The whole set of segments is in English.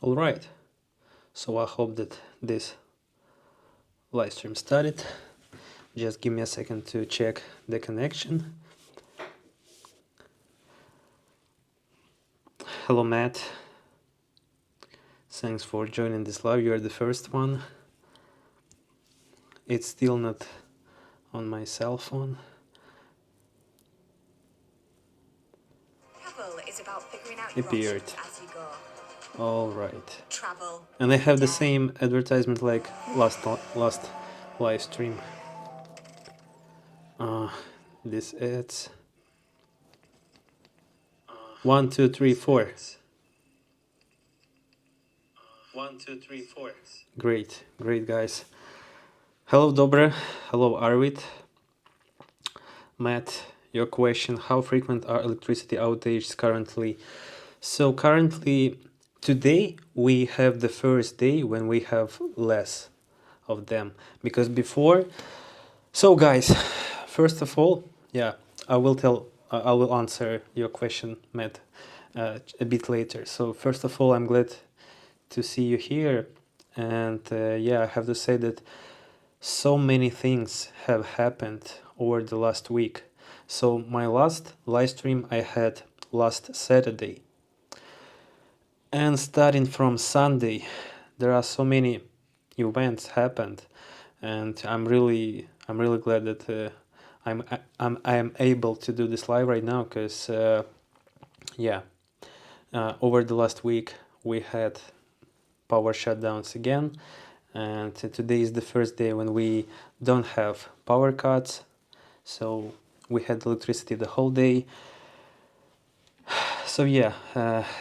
All right, so I hope that this live stream started. Just give me a second to check the connection. Hello, Matt. Thanks for joining this live. You're the first one. It's still not on my cell phone. Travel is about figuring out your Appeared. options as you go. All right. Travel. And I have the same advertisement like last live stream. This ads. 1, 2, 3, 4. 1, 2, 3, 4. Great, guys. Hello, Dobre. Hello, Arvid. Matt, your question: how frequent are electricity outages currently? So currently, today we have the first day when we have less of them, because before. So guys, first of all, yeah, I will answer your question, Matt, a bit later. So first of all, I'm glad to see you here, and yeah, I have to say that so many things have happened over the last week. So my last live stream I had last Saturday, and starting from Sunday, there are so many events happened, and I'm really glad that I'm able to do this live right now, because yeah, over the last week we had power shutdowns again, and today is the first day when we don't have power cuts. So we had electricity the whole day. So yeah,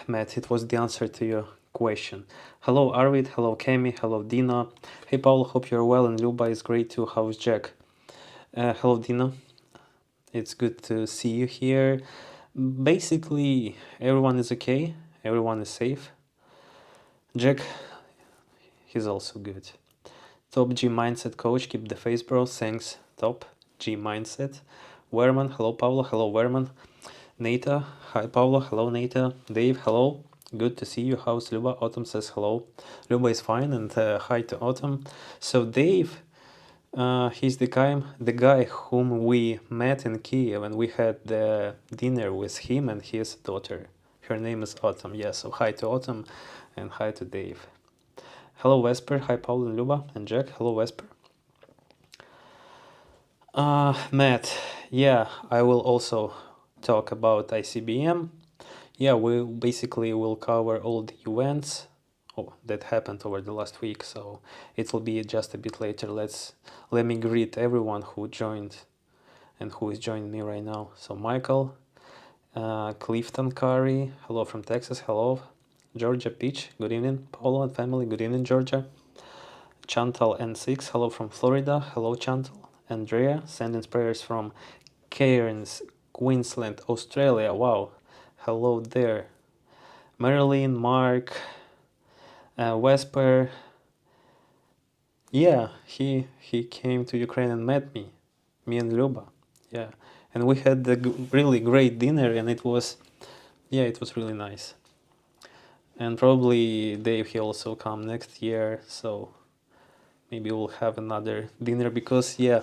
Matt, it was the answer to your question. Hello Arvid, hello Kemi, hello Dina. Hey Paul, hope you're well, and Luba is great too. How's Jack? Hello Dina, it's good to see you here. Basically everyone is okay, everyone is safe. Jack, he's also good. Top G Mindset Coach, keep the face bro, thanks. Top G Mindset. Werman, hello Paolo, hello Werman. Nata, hi Paolo, hello Nata. Dave, hello, good to see you. How's Luba? Autumn says hello. Luba is fine, and hi to Autumn. So Dave, he's the guy whom we met in Kyiv, and we had the dinner with him and his daughter. Her name is Autumn. Yeah, so hi to Autumn, and hi to Dave. Hello Vesper, hi Paul and Luba and Jack. Hello Vesper. Matt, yeah, I will also talk about ICBM. Yeah, we basically will cover all the events that happened over the last week, so it will be just a bit later. Let me greet everyone who joined and who is joining me right now. So Michael, Clifton Curry, hello from Texas, hello. Georgia Peach, good evening. Paulo and family, good evening, Georgia. Chantal N6, hello from Florida, hello Chantal. Andrea, sending prayers from Cairns, Queensland, Australia. Wow, hello there. Marilyn, Mark, Vesper. Yeah, he came to Ukraine and met me and Luba. Yeah, and we had a really great dinner, and it was really nice. And probably Dave, he also come next year, so maybe we'll have another dinner, because yeah,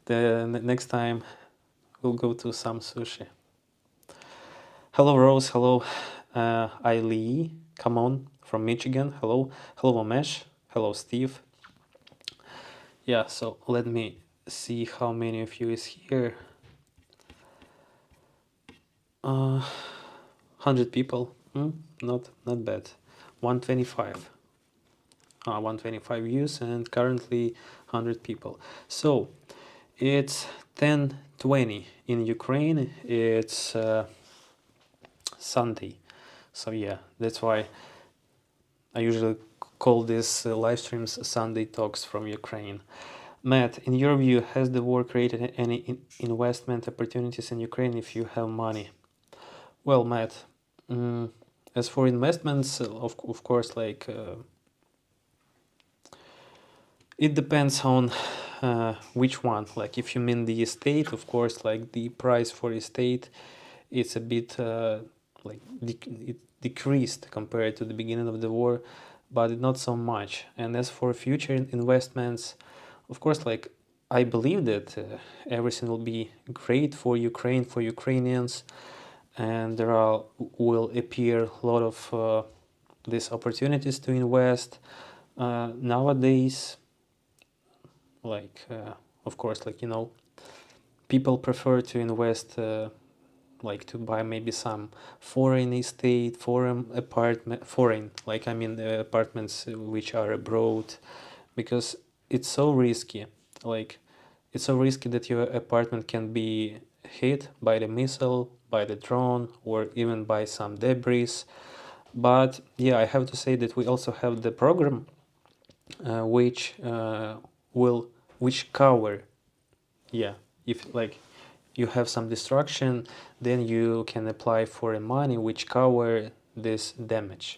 the next time we'll go to some sushi. Hello Rose, hello Ailey, come on, from Michigan. Hello Mamesh, hello Steve. Yeah, so let me see how many of you is here. 100 people. Not bad. 125. 125 views, and currently 100 people. So it's 10:20 in Ukraine. It's Sunday. So yeah, that's why I usually call this live streams Sunday Talks from Ukraine. Matt, in your view, has the war created any investment opportunities in Ukraine if you have money? Well, Matt, as for investments, of course, like it depends on which one. Like if you mean the estate, of course, like the price for estate, it's a bit like it decreased compared to the beginning of the war, but not so much. And as for future investments, of course, like I believe that everything will be great for Ukraine, for Ukrainians, and will appear a lot of these opportunities to invest. Nowadays, like of course, like people prefer to invest, like to buy maybe some foreign estate, foreign, like I mean apartments which are abroad, because it's so risky. Like it's so risky that your apartment can be hit by the missile, by the drone, or even by some debris. But yeah, I have to say that we also have the program which will which cover, yeah, if like you have some destruction, then you can apply for a money which cover this damage.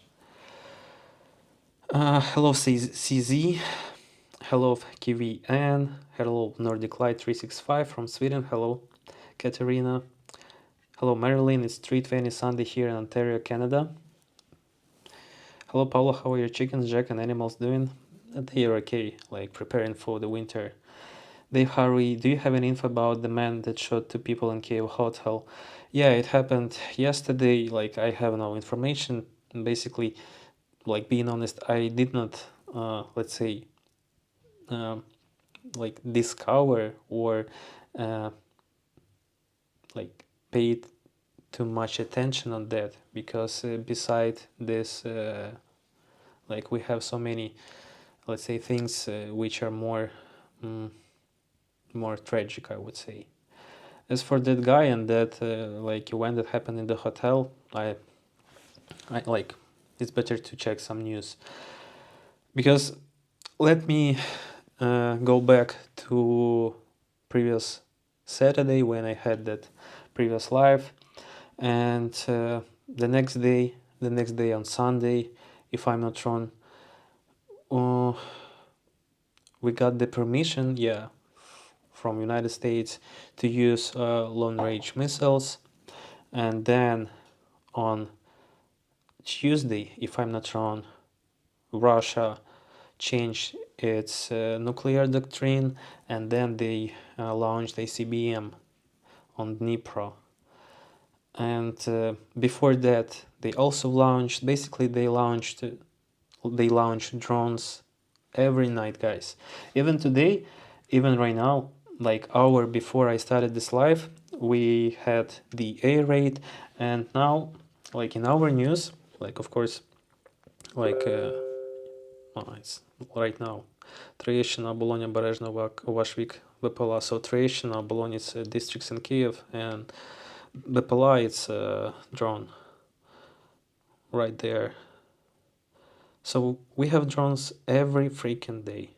Hello CZ, hello KVN, hello Nordic Light 365 from Sweden, hello Katerina, hello Marilyn, it's 3:20 Sunday here in Ontario, Canada. Hello Paulo, how are your chickens, Jack, and animals doing? They are okay, like preparing for the winter. Dave Harvey, do you have any info about the man that shot two people in Kyiv hotel? Yeah, it happened yesterday. Like I have no information. Basically, like being honest, I did not, let's say, um, like discover or uh, like paid too much attention on that, because beside this, like we have so many, let's say, things which are more tragic, I would say. As for that guy and that like event that happened in the hotel, I like it's better to check some news, because let me go back to previous Saturday when I had that previous live, and the next day on Sunday, if I'm not wrong, uh, we got the permission, yeah, from United States to use long-range missiles, and then on Tuesday, if I'm not wrong, Russia changed its nuclear doctrine, and then they launched ACBM on Dnipro. And before that, they also launched. Basically, they launched drones every night, guys. Even today, even right now, like hour before I started this live, we had the air raid, and now, like in our news, like of course, like it's right now. Троєщина, Оболонь, Бережна, Вашвік, БПЛА. So Троєщина, Оболонь, it's districts in Kyiv, and БПЛА, it's drone right there. So we have drones every freaking day.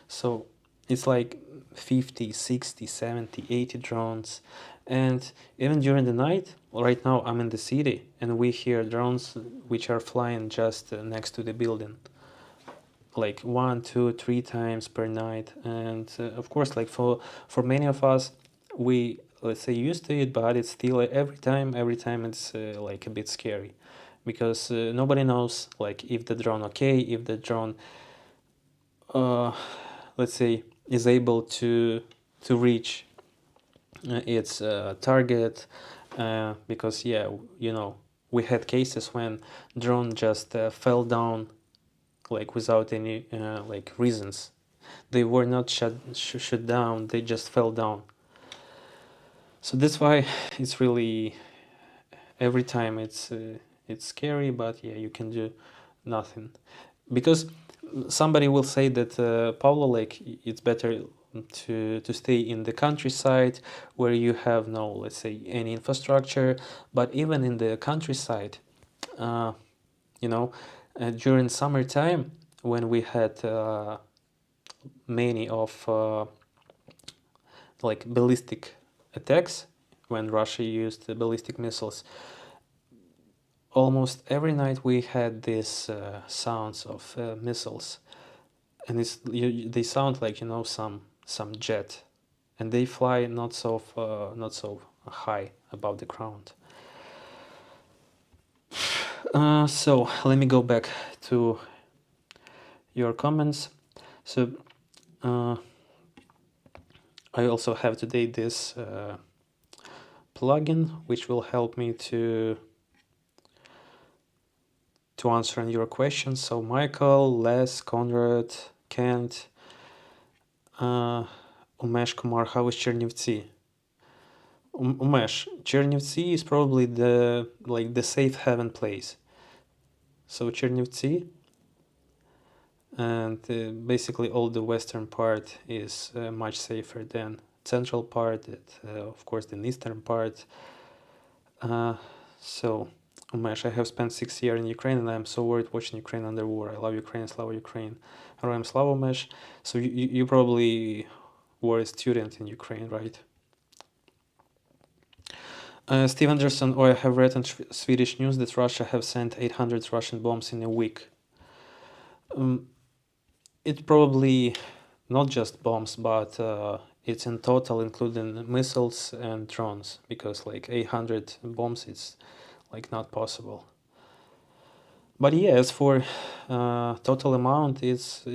So it's like 50, 60, 70, 80 drones. And even during the night, right now I'm in the city, and we hear drones which are flying just next to the building, like 1, 2, 3 times per night. And of course, like for many of us, we, let's say, used to it, but it's still every time it's like a bit scary, because nobody knows like if the drone if the drone let's say is able to reach its target, because yeah, we had cases when drone just fell down like without any like reasons. They were not shut down, they just fell down. So that's why it's really every time it's scary, but yeah, you can do nothing, because somebody will say that Paulo, like it's better to stay in the countryside where you have no, let's say, any infrastructure. But even in the countryside, uh, during summertime, when we had many of like ballistic attacks, when Russia used the ballistic missiles, almost every night we had these sounds of missiles, and they sound like some jet, and they fly not so high above the ground. So let me go back to your comments. So I also have today this plugin which will help me to answer your questions. So Michael, Les, Conrad, Kent, Umesh Kumar, how is Chernivtsi? Umesh, Chernivtsi is probably the safe haven place. So Chernivtsi and basically all the western part is much safer than central part, of course the eastern part. So Umesh, I have spent 6 years in Ukraine and I am so worried watching Ukraine under war. I love Ukraine, Slava Ukraine. Heroям Slava, Umesh. So you probably were a student in Ukraine, right? Steve Anderson, I have read on Swedish news that Russia have sent 800 Russian bombs in a week. It's probably not just bombs, but it's in total including missiles and drones, because like 800 bombs is like not possible. But yeah, as for total amount, it's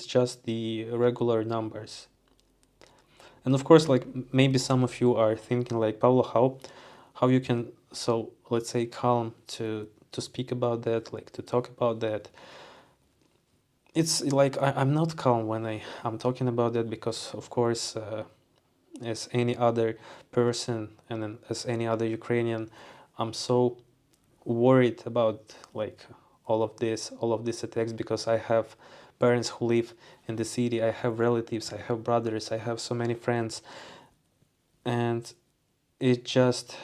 just the regular numbers. And of course, like maybe some of you are thinking like, Pablo, how you can, so let's say, calm to speak about that, like to talk about that. It's like I'm not calm when I'm talking about that, because of course, as any other person and then as any other Ukrainian, I'm so worried about like all of these attacks, because I have parents who live in the city, I have relatives, I have brothers, I have so many friends, and it just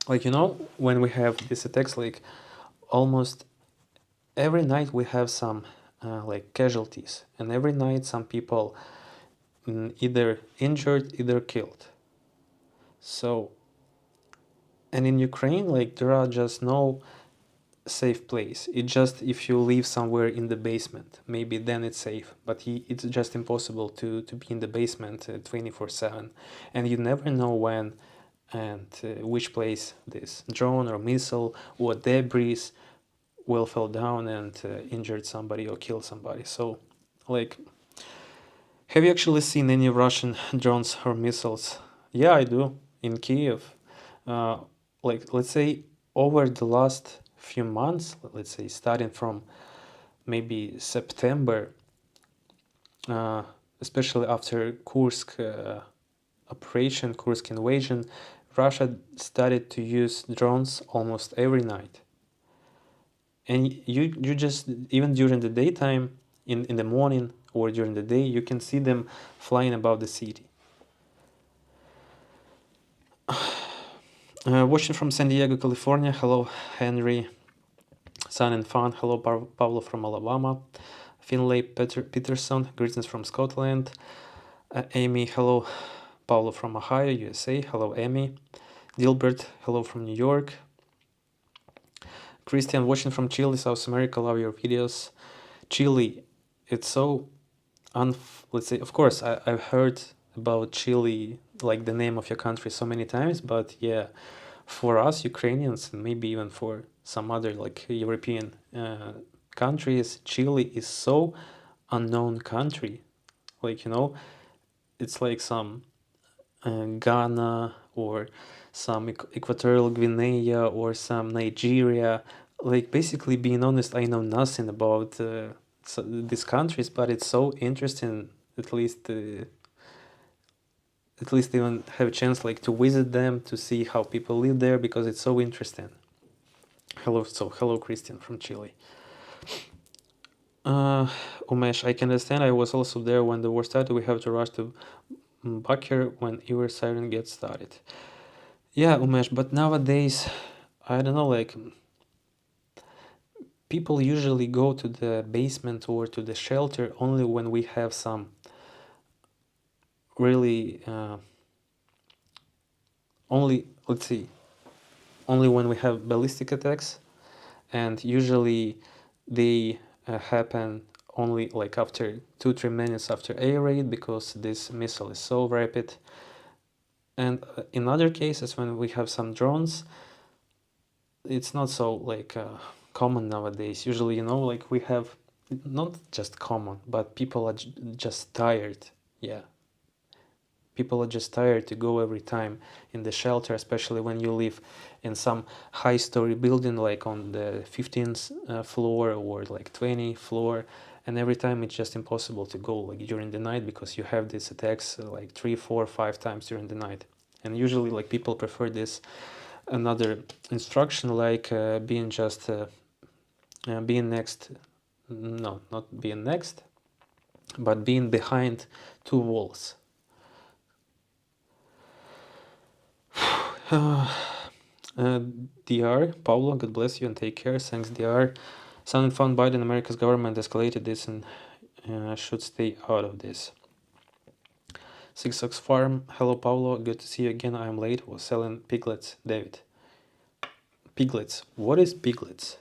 like, when we have these attacks, like almost every night we have some like casualties, and every night some people either injured, either killed. So, and in Ukraine, like there are just no safe place. It just, if you live somewhere in the basement, maybe then it's safe, but it's just impossible to be in the basement 24/7, and you never know when and which place this drone or missile or debris will fall down and injured somebody or kill somebody. So like, have you actually seen any Russian drones or missiles? Yeah, I do, in Kyiv. Like, let's say over the last few months, let's say starting from maybe September, especially after Kursk operation, Kursk invasion, Russia started to use drones almost every night. And you just, even during the daytime, in the morning or during the day, you can see them flying above the city. Watching from San Diego, California. Hello, Henry, Sun and Fun. Hello, Pablo from Alabama. Finlay Peterson, greetings from Scotland. Amy, hello, Pablo from Ohio, USA. Hello, Amy. Dilbert, hello from New York. Christian, watching from Chile, South America. Love your videos. Chile, it's so let's say, of course, I've heard about Chile, like the name of your country, so many times, but yeah, for us Ukrainians, and maybe even for some other like European countries, Chile is so unknown country. Like, it's like some Ghana or some Equatorial Guinea or some Nigeria. Like, basically, being honest, I know nothing about these countries, but it's so interesting, at least even have a chance like to visit them, to see how people live there, because it's so interesting. Hello Christian from Chile. Umesh, I can understand. I was also there when the war started. We have to rush to Bakir when your siren gets started. Yeah, Umesh, but nowadays, I don't know, like people usually go to the basement or to the shelter only when we have some really only, let's see, only when we have ballistic attacks, and usually they happen only like after 2-3 minutes after air raid, because this missile is so rapid. And in other cases, when we have some drones, it's not so like common nowadays. Usually, like we have not just common, but people are just tired. Yeah, people are just tired to go every time in the shelter, especially when you live in some high-story building, like on the 15th floor or like 20th floor, and every time it's just impossible to go like during the night because you have these attacks like 3, 4, 5 times during the night. And usually, like people prefer this another instruction, like being next. No, not being next, but being behind two walls. DR, Paulo, God bless you and take care. Thanks, DR. Sound found Biden, America's government escalated this and should stay out of this. Six Ox Farm, hello Paulo, good to see you again. I'm late, was selling piglets. David. Piglets, what is piglets?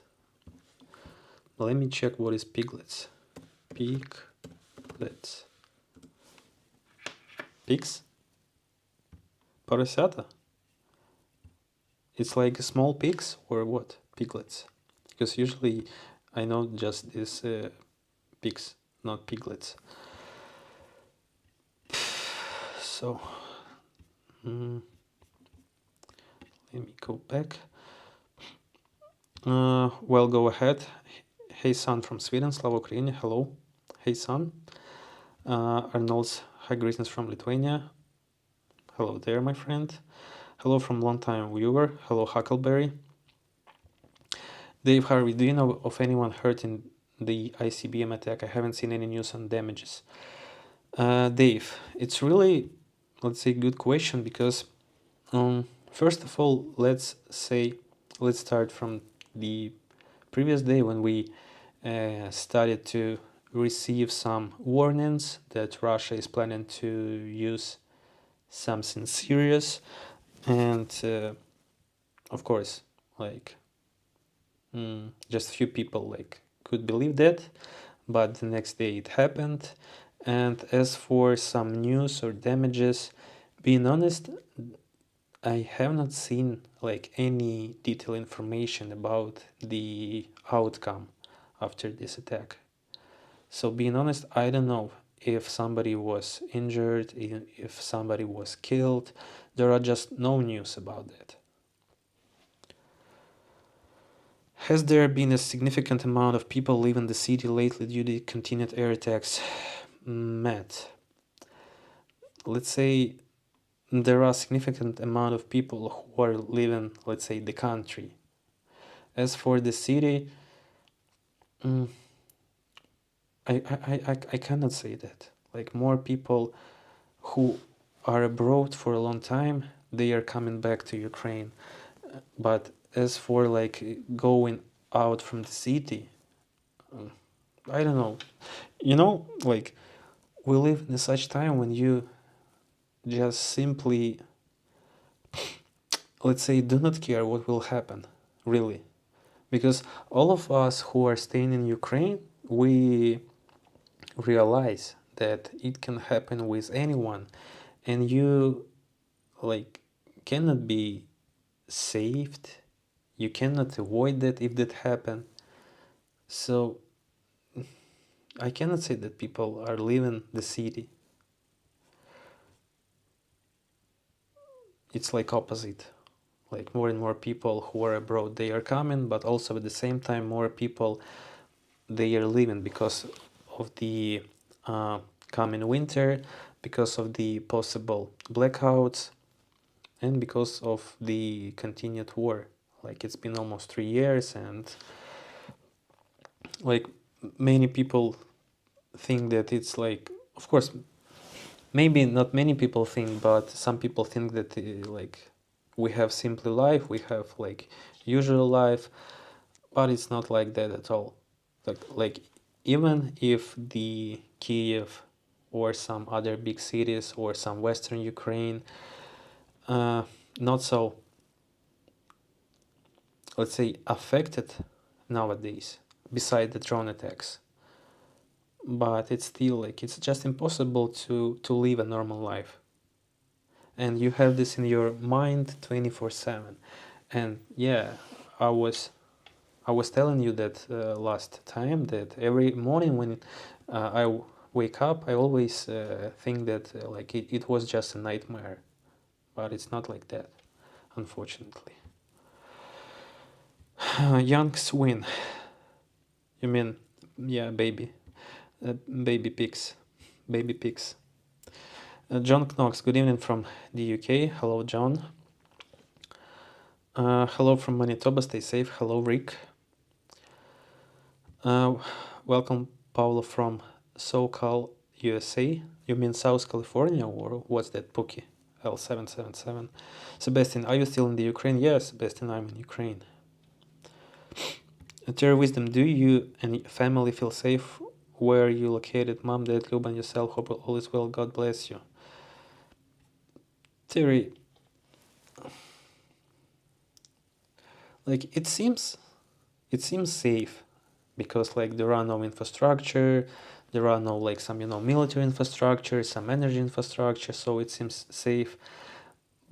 Let me check what is piglets. Piglets. Pigs? Поросята? It's like small pigs or what? Piglets. Because usually I know just these pigs, not piglets. So, let me go back. Well, go ahead. Hey, son from Sweden, Slava Ukraini, hello. Hey, son. Arnold's high greetings from Lithuania. Hello there, my friend. Hello from long-time viewer. Hello, Huckleberry. Dave Harvey, do you know of anyone hurt in the ICBM attack? I haven't seen any news on damages. Dave, it's really, let's say, good question because, first of all, let's start from the previous day when we started to receive some warnings that Russia is planning to use something serious, and of course, like just a few people like could believe that, but the next day it happened. And as for some news or damages, being honest, I have not seen like any detailed information about the outcome after this attack. So being honest, I don't know if somebody was injured, if somebody was killed. There are just no news about that. Has there been a significant amount of people leaving the city lately due to continued air attacks? Matt, let's say there are a significant amount of people who are leaving, let's say, the country. As for the city, I cannot say that. Like more people who are abroad for a long time, they are coming back to Ukraine. But as for like going out from the city, I don't know. Like we live in such time when you just simply, let's say, do not care what will happen, really. Because all of us who are staying in Ukraine, we realize that it can happen with anyone, and you like cannot be saved. You cannot avoid that if that happen. So I cannot say that people are leaving the city. It's like opposite. Like more and more people who are abroad, they are coming, but also at the same time more people, they are leaving because of the coming winter, because of the possible blackouts, and because of the continued war. Like it's been almost 3 years, and like many people think that it's like, of course, maybe not many people think, but some people think that like we have simply life, we have like usual life, but it's not like that at all. Like even if the Kyiv or some other big cities or some western Ukraine not so, let's say, affected nowadays beside the drone attacks, but it's still like it's just impossible to live a normal life, and you have this in your mind 24/7. And yeah, I was I was telling you that last time that every morning when wake up, I always think that like it was just a nightmare, but it's not like that, unfortunately. Young's win. You mean, yeah, baby pigs, baby pigs. John Knox, good evening from the UK. Hello, John. Hello from Manitoba. Stay safe. Hello, Rick. Welcome, Paulo from SoCal, USA. You mean South California, or what's that, Pookie? L777. Sebastian, are you still in the Ukraine? Yes, Sebastian, I'm in Ukraine. Terry Wisdom, do you and family feel safe where you located? Mom, Dad, Luba, and yourself. Hope all is well. God bless you. Terry, like it seems safe because like there are no infrastructure, there are no like some military infrastructure, some energy infrastructure, so it seems safe.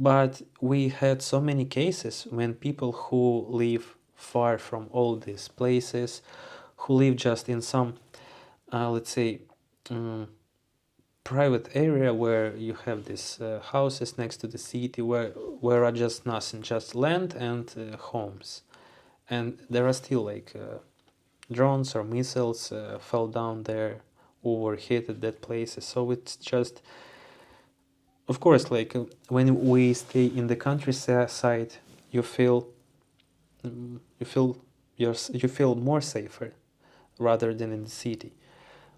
But we had so many cases when people who live far from all these places, who live just in some let's say private area where you have these houses next to the city where are just nothing, just land and homes, and there are still like drones or missiles fell down there or hit at that places. So it's just, of course, like when we stay in the countryside, you feel you feel you feel more safer rather than in the city.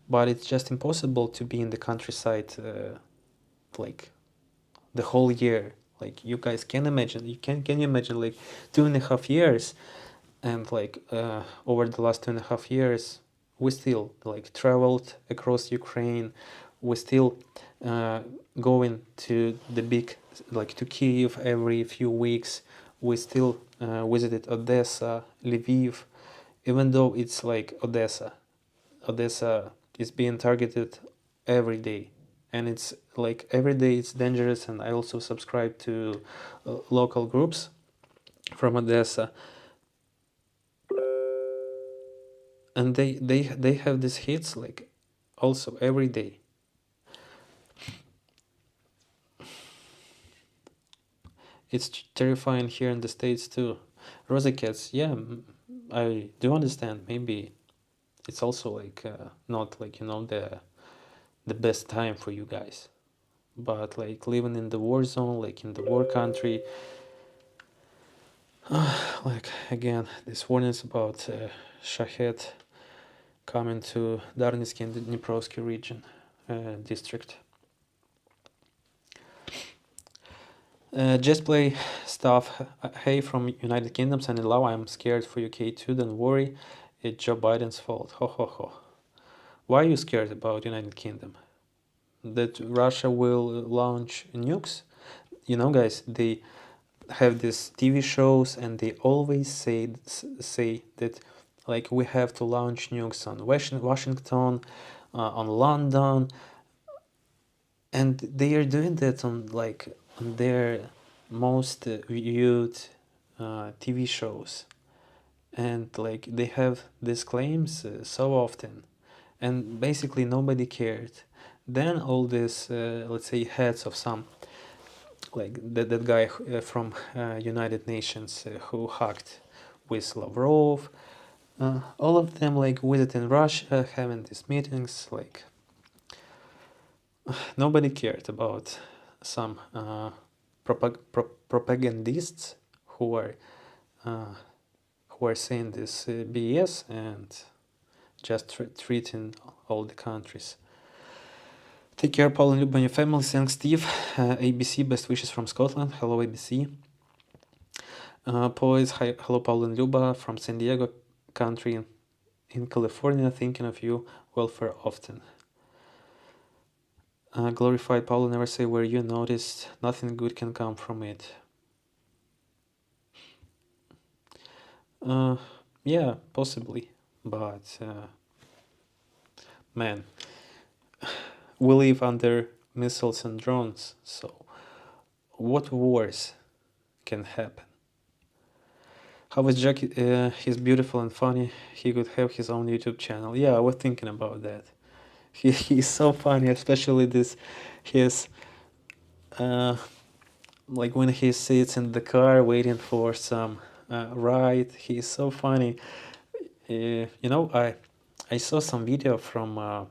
But it's just impossible to be in the countryside like the whole year. Like you guys can imagine, can you imagine like 2.5 years, and like over the last 2.5 years we still like traveled across Ukraine, we still uh, going to the big, like to Kyiv every few weeks, we still visited Odessa, Lviv, even though it's like Odessa is being targeted every day, and it's like every day it's dangerous. And I also subscribe to local groups from Odessa, and they have these hits like also every day. It's terrifying here in the States too. Rosa Cats, yeah, I do understand. Maybe it's also like not like the best time for you guys, but like living in the war zone, like in the war country, like again, these warnings about Shahed coming to Darnitsky and the Dniprovsky region district. Just play stuff. Hey from United Kingdoms and Law. I'm scared for UK too. Don't worry, it's Joe Biden's fault. Ho ho ho. Why are you scared about United Kingdom? That Russia will launch nukes? Guys, they have these TV shows and they always say that like we have to launch nukes on Washington, on London, and they are doing that on like on their most viewed TV shows, and like they have these claims so often, and basically nobody cared. Then all these let's say heads of some, like that guy from United Nations who hacked with Lavrov, all of them like visiting Russia, having these meetings, like nobody cared about some propagandists who are uh, saying this BS and just treating all the countries. Take care, Paul and Luba, and your family. Thanks, Steve. ABC, best wishes from Scotland. Hello, ABC. Poise, hi, hello, Paul and Luba from San Diego country in California. Thinking of you, welfare often. Glorified Paulo, never say where you noticed nothing good can come from it. Yeah, possibly, but man, we live under missiles and drones, so what wars can happen? How is Jack? He's beautiful and funny. He could have his own YouTube channel. Yeah, I was thinking about that. He's so funny, especially this his uh like when he sits in the car waiting for some ride. He's so funny. I saw some video from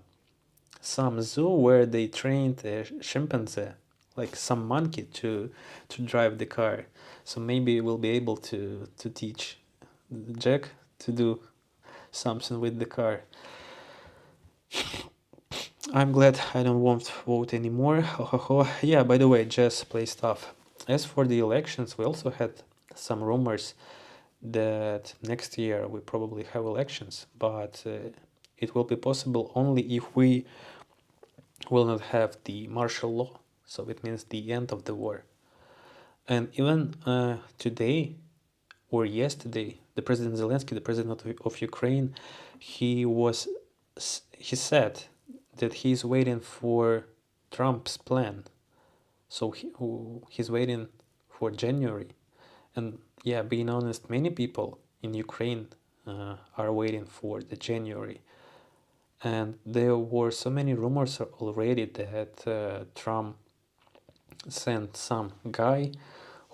some zoo where they trained a chimpanzee, like some monkey, to drive the car. So maybe we'll be able to teach Jack to do something with the car. I'm glad I don't won't vote anymore. Ho, ho, ho. Yeah, by the way, just play stuff. As for the elections, we also had some rumors that next year we probably have elections, but it will be possible only if we will not have the martial law. So it means the end of the war. And even today or yesterday, the President Zelensky, the president of Ukraine, he was he said that he's waiting for Trump's plan. So he's waiting for January. And yeah, being honest, many people in Ukraine are waiting for the January. And there were so many rumors already that Trump sent some guy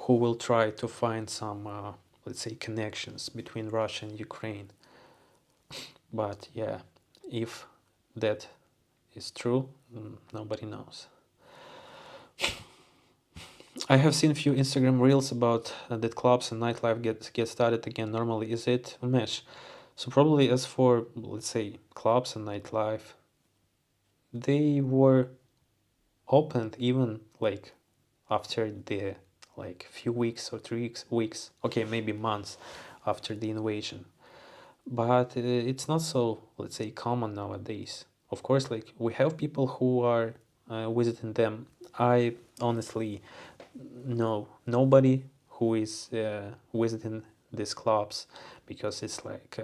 who will try to find some, let's say, connections between Russia and Ukraine. But yeah, if that is true, nobody knows. I have seen few Instagram reels about that clubs and nightlife get started again normally. Is it a match? So probably as for, let's say, clubs and nightlife, they were opened even like after the like few weeks or 3 weeks, okay, maybe months after the invasion. But it's not so, let's say, common nowadays. Of course, like we have people who are visiting them. I honestly know nobody who is visiting these clubs because it's like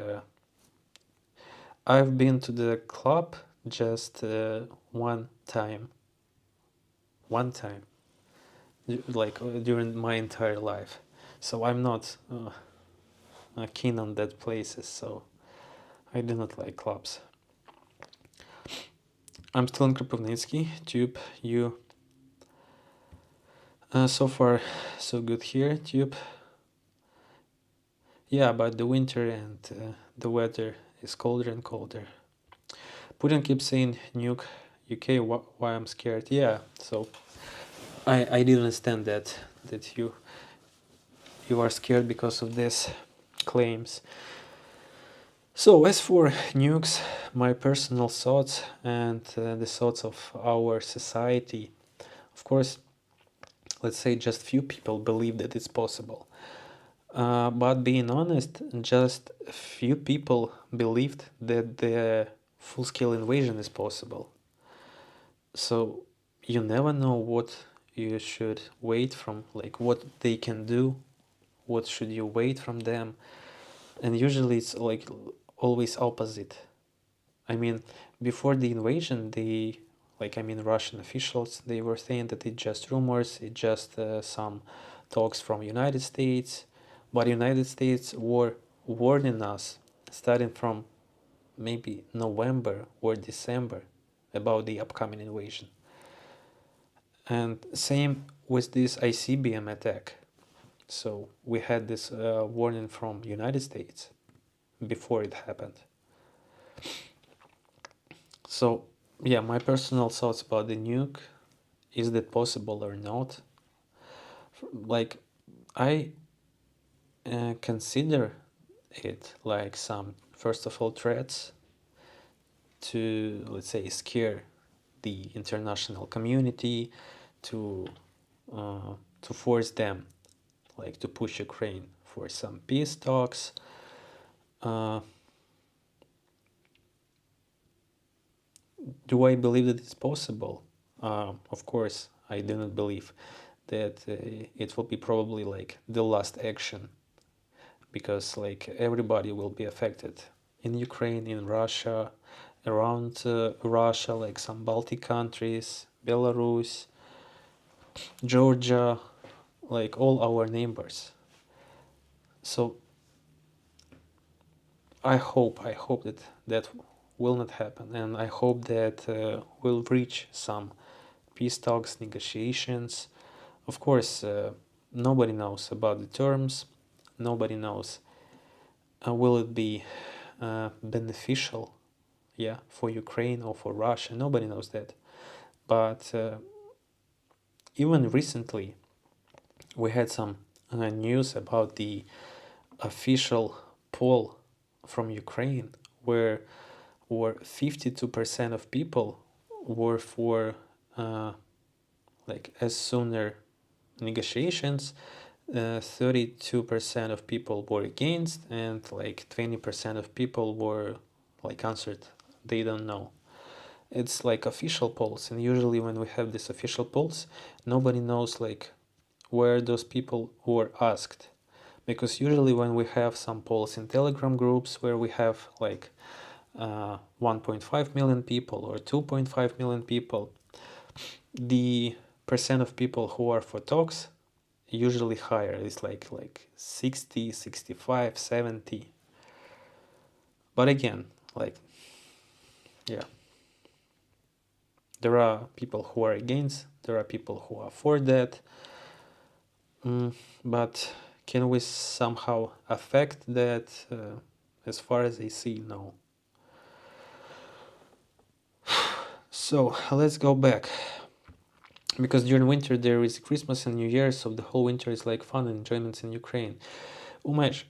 I've been to the club just one time, like during my entire life. So I'm not keen on that places. So I do not like clubs. I'm still in Kropivnitsky. Tube, you. So far, so good here. Tube. Yeah, but the winter and the weather is colder and colder. Putin keeps saying nuke UK. Why I'm scared? Yeah. So I didn't understand that you are scared because of this claims. So as for nukes, my personal thoughts and the thoughts of our society, of course, let's say just few people believe that it's possible. But being honest, just few people believed that the full-scale invasion is possible. So you never know what you should wait from, like what they can do, what should you wait from them, and usually it's like always opposite. I mean, before the invasion, Russian officials, they were saying that it's just rumors, it's just some talks from United States, but United States were warning us starting from maybe November or December about the upcoming invasion. And same with this ICBM attack. So we had this warning from United States before it happened. So yeah, my personal thoughts about the nuke, is that possible or not? Like I consider it like some, first of all, threats to, let's say, scare the international community, to force them, like to push Ukraine for some peace talks. Do I believe that it's possible? Of course, I do not believe that it will be probably like the last action, because like everybody will be affected in Ukraine, in Russia, around Russia, like some Baltic countries, Belarus, Georgia, like all our neighbors. So I hope that that will not happen, and I hope that we'll reach some peace talks, negotiations. Of course, nobody knows about the terms. Nobody knows will it be beneficial, yeah, for Ukraine or for Russia. Nobody knows that. But even recently, we had some news about the official poll from Ukraine, where 52% of people were for like as sooner negotiations, 32% of people were against, and like 20% of people were like answered they don't know. It's like official polls, and usually when we have these official polls, nobody knows like where those people were asked, because usually when we have some polls in Telegram groups where we have like 1.5 million people or 2.5 million people, the percent of people who are for talks usually higher. It's like 60, 65, 70. But again, like, yeah, there are people who are against, there are people who are for that. But can we somehow affect that? As far as I see, no. So let's go back, because during winter there is Christmas and New Year, so the whole winter is like fun and enjoyments in Ukraine. Umesh,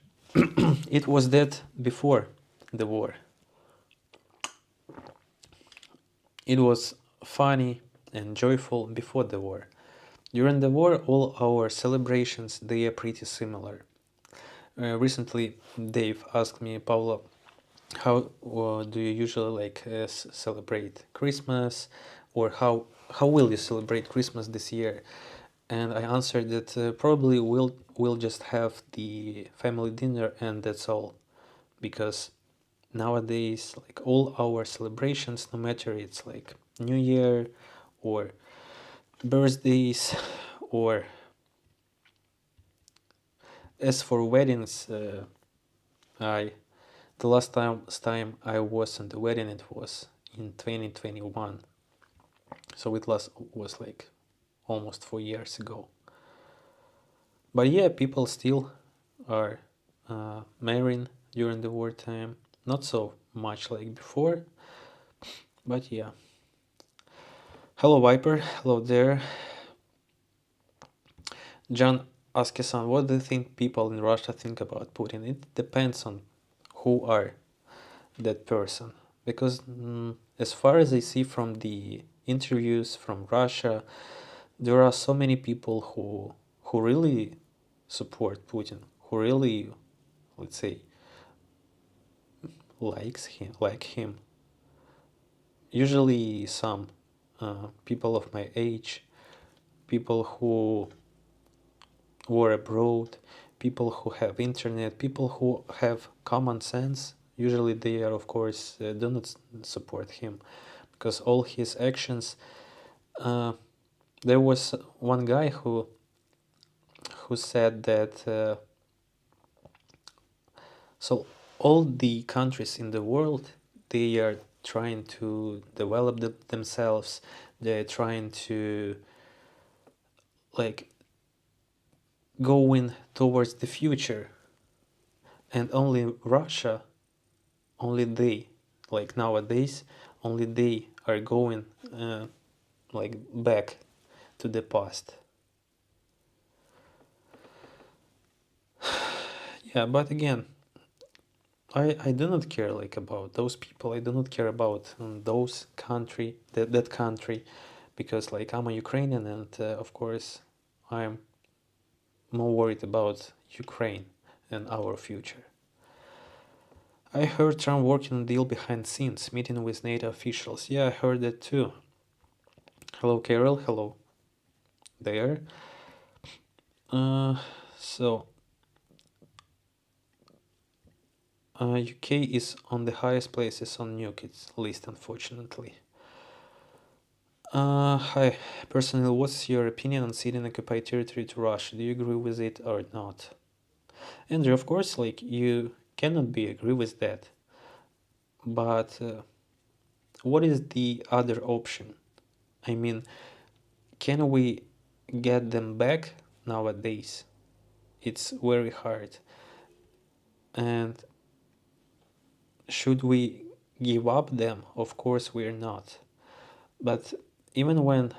it was that before the war. It was funny and joyful before the war. During the war, all our celebrations, they are pretty similar. Recently, Dave asked me, Paula, how do you usually like celebrate Christmas, or how will you celebrate Christmas this year? And I answered that probably we'll just have the family dinner and that's all, because nowadays like all our celebrations, no matter it's like New Year or birthdays, or as for weddings, I the last time I was on the wedding, it was in 2021, so it was like almost 4 years ago. But yeah, people still are marrying during the wartime, not so much like before, but yeah. Hello Viper, hello there. John Askesan, what do you think people in Russia think about Putin? It depends on who are that person, because as far as I see from the interviews from Russia, there are so many people who really support Putin, who really, let's say, like him. Usually some people of my age, people who were abroad, people who have internet, people who have common sense. Usually they are, of course, do not support him, because all his actions. There was one guy who said that so all the countries in the world, they are trying to develop themselves. They're trying to like going towards the future, and only Russia, only they, like nowadays, only they are going like back to the past. Yeah, but again, I do not care like about those people. I do not care about those country, that country, because like I'm a Ukrainian, and of course I'm more worried about Ukraine and our future. I heard Trump working on a deal behind scenes, meeting with NATO officials. Yeah, I heard that too. Hello, Carol. Hello there. So UK is on the highest places on NUKID's list, unfortunately. Hi. Personally, what's your opinion on ceding occupied territory to Russia? Do you agree with it or not? Andrew, of course, like cannot be agree with that. But what is the other option? I mean, can we get them back nowadays? It's very hard. And should we give up them? Of course, we're not. But even when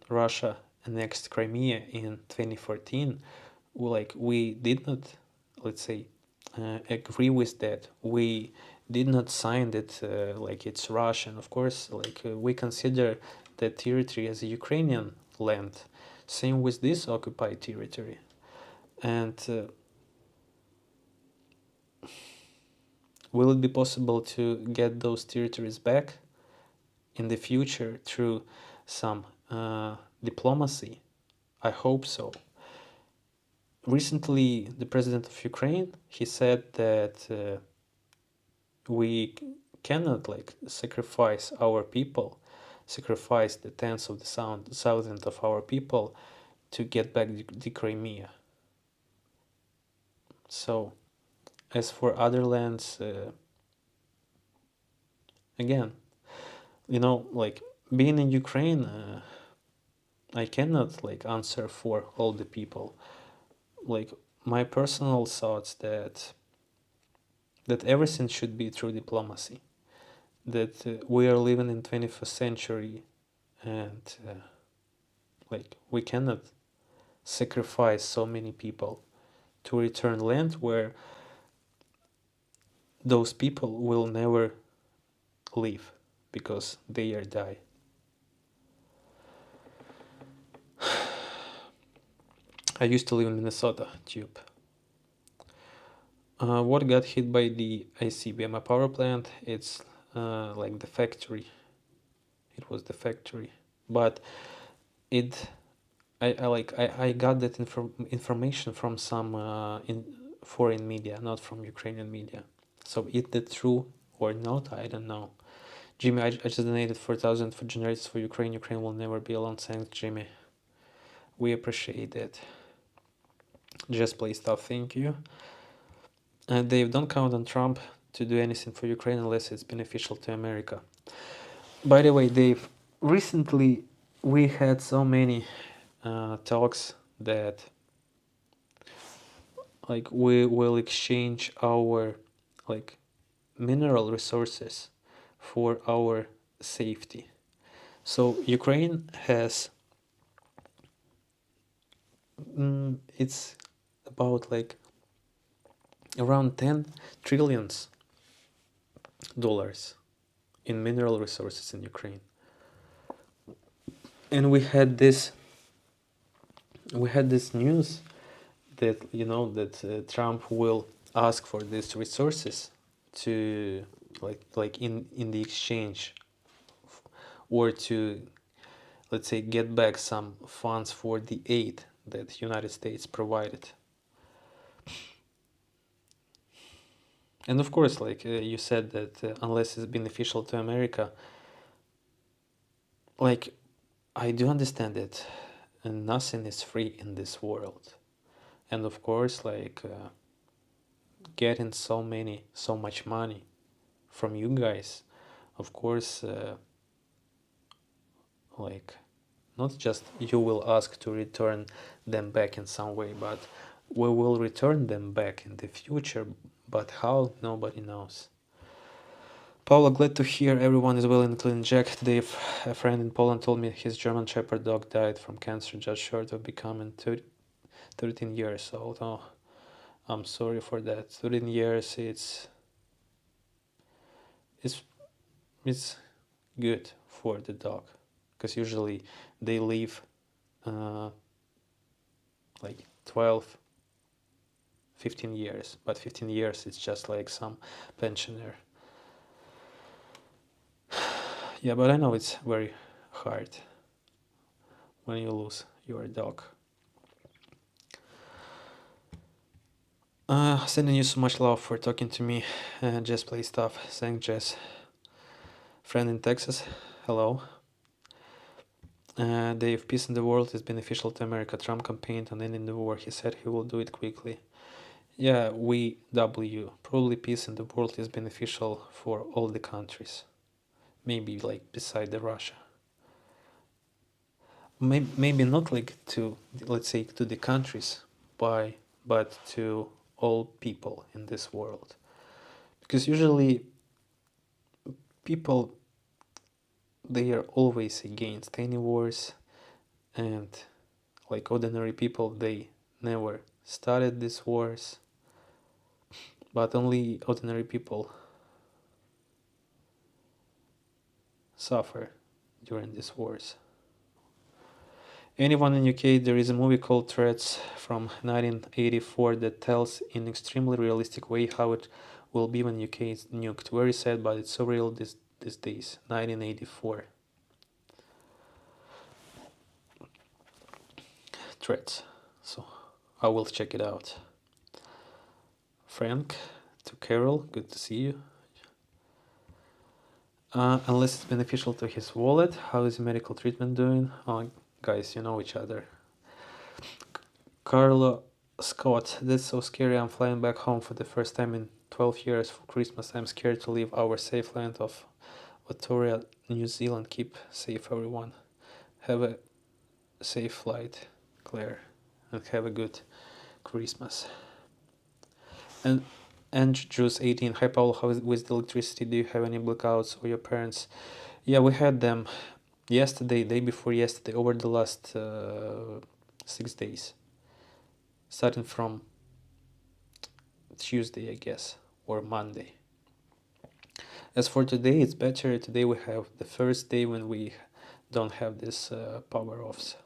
Russia annexed Crimea in 2014, we did not, let's say, agree with that. We did not sign it like it's Russian. Of course, we consider that territory as a Ukrainian land. Same with this occupied territory. And will it be possible to get those territories back in the future through some diplomacy? I hope so. Recently, the president of Ukraine, he said that we cannot sacrifice our people, sacrifice the tens of thousands of our people to get back the Crimea. So, as for other lands, again, being in Ukraine, I cannot answer for all the people. My personal thoughts that everything should be through diplomacy. That we are living in 21st century, and we cannot sacrifice so many people to return land where those people will never live because they are die. I used to live in Minnesota, tube. What got hit by the ICBM power plant? It's the factory. It was the factory, but it. I got that information from some in foreign media, not from Ukrainian media. So is that true or not? I don't know. Jimmy, I just donated 4,000 for generators for Ukraine. Ukraine will never be alone. Thanks, Jimmy. We appreciate it. Just play stuff. Thank you. And Dave, don't count on Trump to do anything for Ukraine unless it's beneficial to America. By the way, Dave, recently we had so many talks that we will exchange our mineral resources for our safety. So Ukraine has it's about around 10 trillions dollars in mineral resources in Ukraine. And we had this news that Trump will ask for these resources to in the exchange, or to, let's say, get back some funds for the aid that United States provided. And of course, you said that unless it's beneficial to America, I do understand that nothing is free in this world. And of course, getting so much money from you guys, of course, not just you will ask to return them back in some way, but we will return them back in the future. But how, nobody knows. Paula, glad to hear everyone is well, including Jack. Dave, a friend in Poland, told me his German Shepherd dog died from cancer just short of becoming 13 years old. Oh, I'm sorry for that. 13 years, it's good for the dog, because usually they live 12, 15 years, but 15 years it's just like some pensioner. Yeah, but I know it's very hard when you lose your dog. Sending you so much love for talking to me. Jess play stuff. Thanks, Jess. Friend in Texas, hello. Dave, peace in the world is beneficial to America. Trump campaigned on ending the war. He said he will do it quickly. Yeah, we W. Probably peace in the world is beneficial for all the countries. Maybe like beside the Russia. Maybe not like to, let's say, to the countries, but to all people in this world. Because usually people, they are always against any wars, and like ordinary people, they never started these wars, but only ordinary people suffer during these wars. Anyone in UK, there is a movie called Threats from 1984 that tells in extremely realistic way how it will be when UK is nuked. Very sad, but it's so real these days. 1984. Threats. So I will check it out. Frank to Carol, good to see you. Unless it's beneficial to his wallet, how is medical treatment doing? Guys, you know each other. Carlo Scott, that's so scary. I'm flying back home for the first time in 12 years for Christmas. I'm scared to leave our safe land of Victoria, New Zealand. Keep safe, everyone. Have a safe flight, Claire, and have a good Christmas. And Juice 18. Hi, Paul. How is with the electricity? Do you have any blackouts or your parents? Yeah, we had them yesterday, day before yesterday, over the last 6 days. Starting from Tuesday, I guess, or Monday. As for today, it's better. Today we have the first day when we don't have this power offs.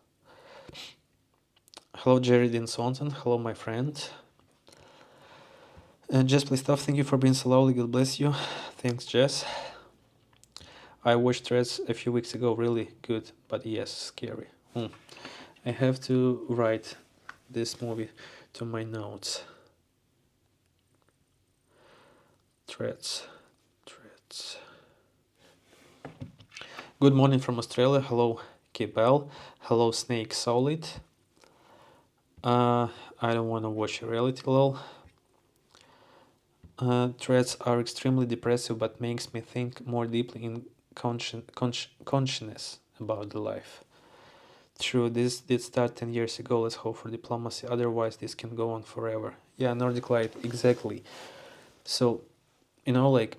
Hello, Jared in Swanton. Hello, my friend. And Jess, please stop. Thank you for being so lovely. God bless you. Thanks, Jess. I watched Threads a few weeks ago. Really good, but yes, scary. I have to write this movie to my notes. Threads. Good morning from Australia. Hello, Kibel. Hello, Snake Solid. I don't want to watch reality lol. Threads are extremely depressive, but makes me think more deeply in consciousness about the life. True, this did start 10 years ago. Let's hope for diplomacy. Otherwise, this can go on forever. Yeah, Nordic Light, exactly. So, like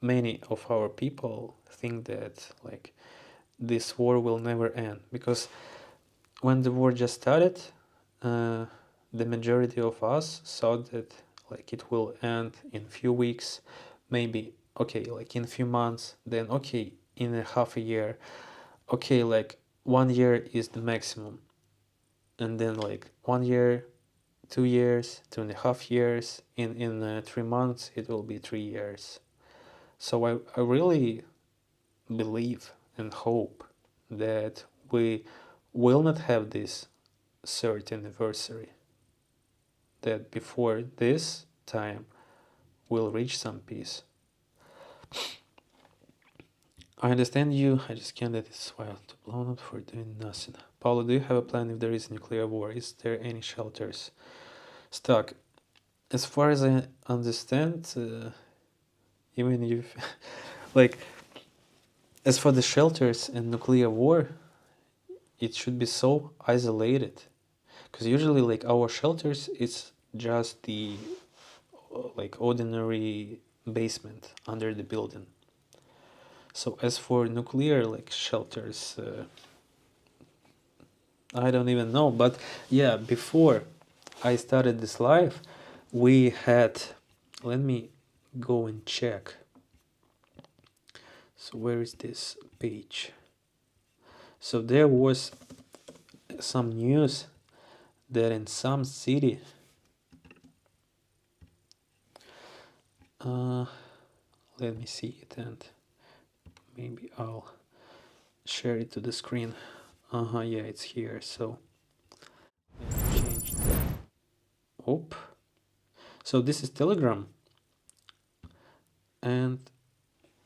many of our people think that like this war will never end, because when the war just started, the majority of us thought that like it will end in few weeks, maybe okay, like in a few months, then okay, in a half a year, okay, like 1 year is the maximum, and then like 1 year, 2 years, 2.5 years, in 3 months it will be 3 years. So I really believe and hope that we will not have this third anniversary, that before this time we'll reach some peace. I understand you, I just can't let it wild to blown up for doing nothing. Paulo, do you have a plan if there is nuclear war? Is there any shelters stuck? As far as I understand, even if like as for the shelters and nuclear war, it should be so isolated, because usually like our shelters, it's just the like ordinary basement under the building. So as for nuclear like shelters, I don't even know. But yeah, before I started this live, we had, let me go and check. So where is this page? So there was some news that in some city, let me see it, and maybe I'll share it to the screen. Yeah, it's here. So change. Oop. So this is Telegram, and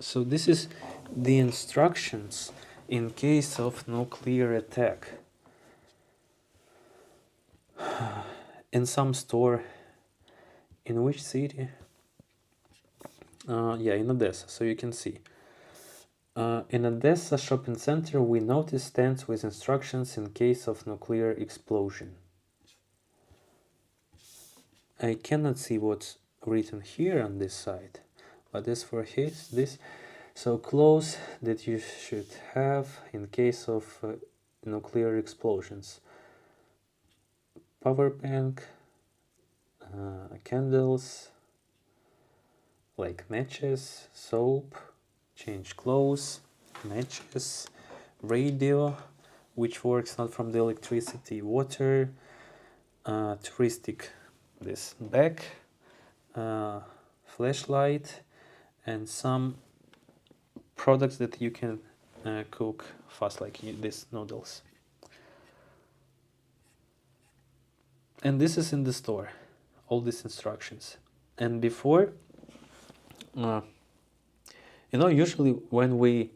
so this is the instructions in case of nuclear attack. in some store. In which city? Yeah, in Odessa. So you can see. In Odessa shopping center, we noticed stands with instructions in case of nuclear explosion. I cannot see what's written here on this side, but as for this, so clothes that you should have in case of nuclear explosions. Power bank, candles, like matches, soap, change clothes, matches, radio, which works not from the electricity, water, touristic this bag, flashlight, and some products that you can cook fast, like these noodles. And this is in the store, all these instructions. And before, usually when we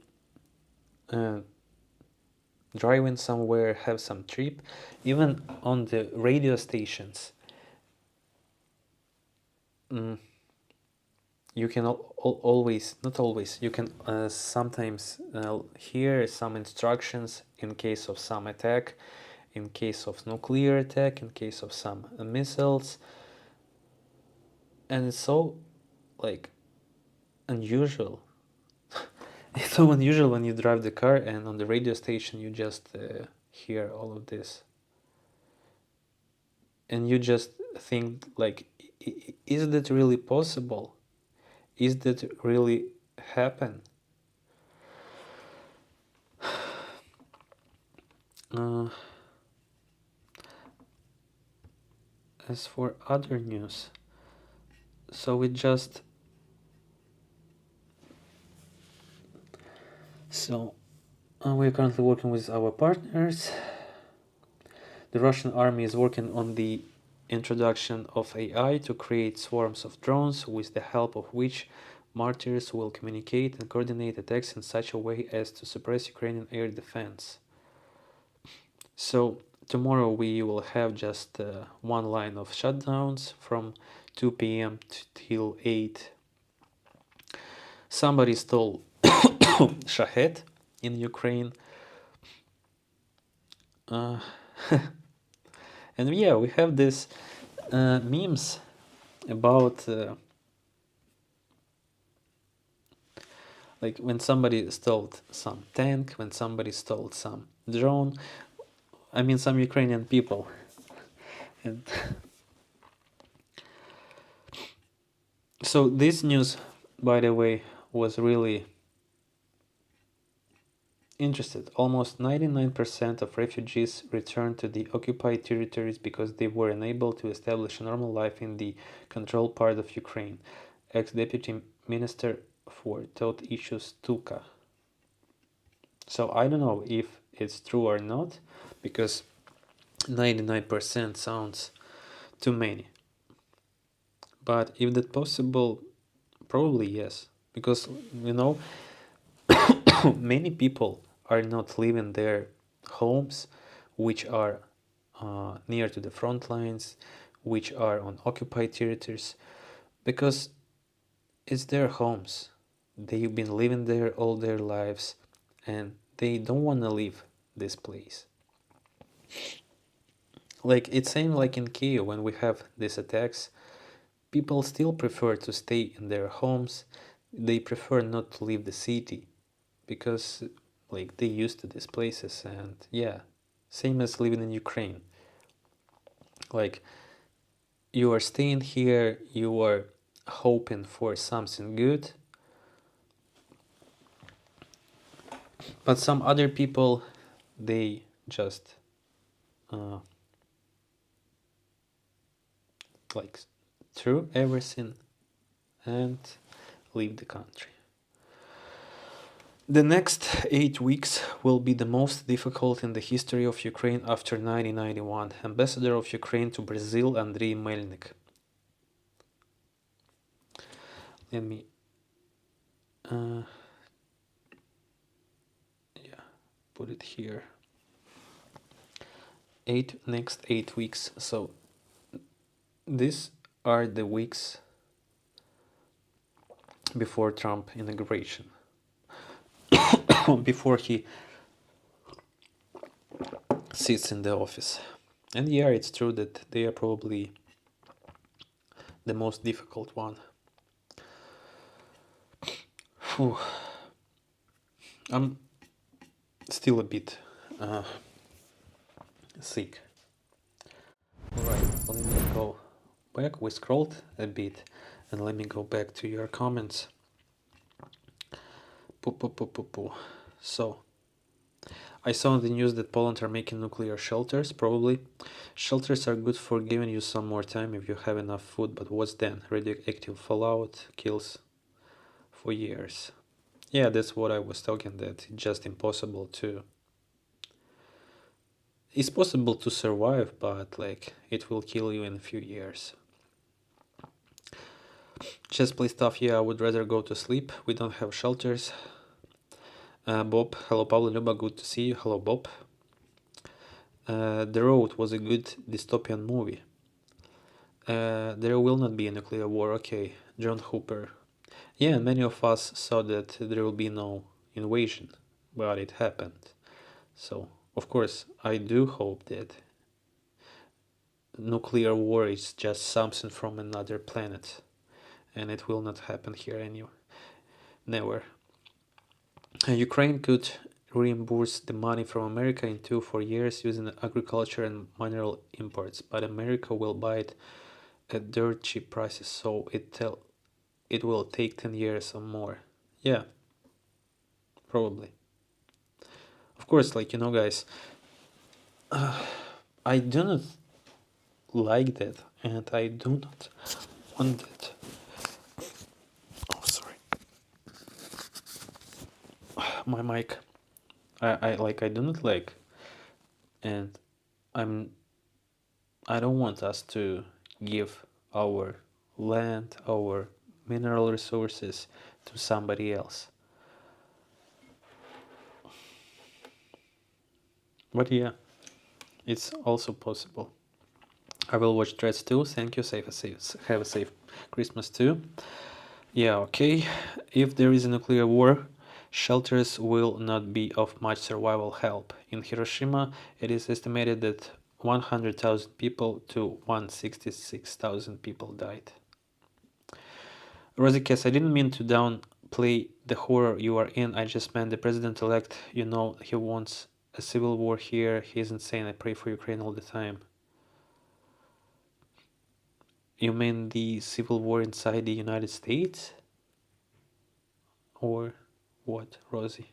driving somewhere, have some trip, even on the radio stations, you can always, not always, you can sometimes hear some instructions in case of some attack, in case of nuclear attack, in case of some missiles. And it's so like unusual. It's so unusual when you drive the car and on the radio station you just hear all of this. And you just think like, is that really possible? Is that really happen? As for other news, so we're currently working with our partners. The Russian army is working on the introduction of AI to create swarms of drones, with the help of which martyrs will communicate and coordinate attacks in such a way as to suppress Ukrainian air defense. So tomorrow we will have just one line of shutdowns from 2 p.m. till 8. Somebody stole Shahed in Ukraine. And yeah, we have this memes about like when somebody stole some tank, when somebody stole some drone. I mean, some Ukrainian people. And so this news, by the way, was really interesting. Almost 99% of refugees returned to the occupied territories because they were unable to establish a normal life in the controlled part of Ukraine. Ex-Deputy Minister for Thought Issues Tuka. So I don't know if it's true or not, because 99% sounds too many. But if that's possible, probably yes. Because, many people are not leaving their homes, which are near to the front lines, which are on occupied territories, because it's their homes. They've been living there all their lives, and they don't want to leave this place. Like it's same like in Kyiv when we have these attacks, people still prefer to stay in their homes. They prefer not to leave the city because like they used to these places. And yeah, same as living in Ukraine. Like you are staying here, you are hoping for something good, but some other people, they just like through everything and leave the country. The next 8 weeks will be the most difficult in the history of Ukraine after 1991. Ambassador of Ukraine to Brazil, Andriy Melnik. Let me put it here. next 8 weeks. So these are the weeks before Trump inauguration, before he sits in the office. And yeah, it's true that they are probably the most difficult one. Phew. I'm still a bit sick. Alright, let me go back. We scrolled a bit, and let me go back to your comments. So, I saw in the news that Poland are making nuclear shelters, probably. Shelters are good for giving you some more time if you have enough food, but what's then? Radioactive fallout kills for years. Yeah, that's what I was talking, that it's just impossible to... It's possible to survive, but like it will kill you in a few years. Just play stuff, yeah, I would rather go to sleep. We don't have shelters. Bob, hello Pablo Luba, good to see you. Hello Bob. The Road was a good dystopian movie. There will not be a nuclear war, okay. John Hooper. Yeah, many of us saw that there will be no invasion, but it happened. So, of course, I do hope that nuclear war is just something from another planet, and it will not happen here anyway. Never. Ukraine could reimburse the money from America in 2-4 years using agriculture and mineral imports, but America will buy it at dirt cheap prices, so it will take 10 years or more. Yeah, probably. Of course, like, you know, guys, I do not like that, and I do not want that. Oh, sorry. My mic. I do not like, and I don't want us to give our land, our mineral resources to somebody else. But yeah, it's also possible. I will watch Threads too. Thank you. Have a safe Christmas too. Yeah, okay. If there is a nuclear war, shelters will not be of much survival help. In Hiroshima, it is estimated that 100,000 people to 166,000 people died. Rosie Cass, I didn't mean to downplay the horror you are in. I just meant the president-elect, you know, he wants a civil war here. He's insane. I pray for Ukraine all the time. You mean the civil war inside the United States? Or what, Rosie?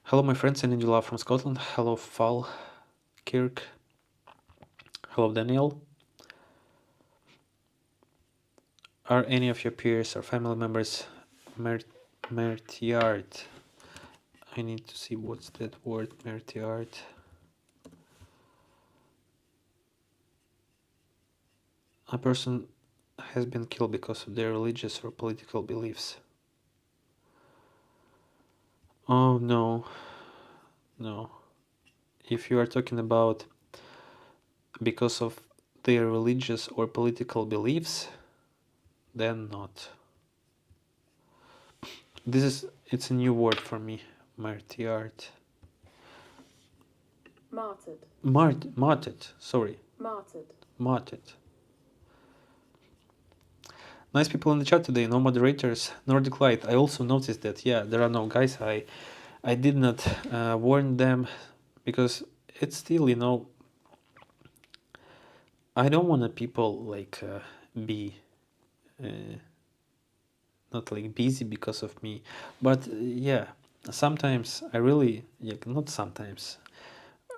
Hello, my friend, sending you love from Scotland. Hello, Falkirk. Hello, Daniel. Are any of your peers or family members martyred? I need to see what's that word, martyred. A person has been killed because of their religious or political beliefs. Oh, no. No. If you are talking about because of their religious or political beliefs, then not. It's a new word for me, martyred. Martyred, sorry. Martyred. Nice people in the chat today, no moderators, Nordic Light. I also noticed that, yeah, there are no guys. I did not warn them because it's still, you know, I don't want people like be not like busy because of me, but yeah, sometimes I really, yeah, not sometimes,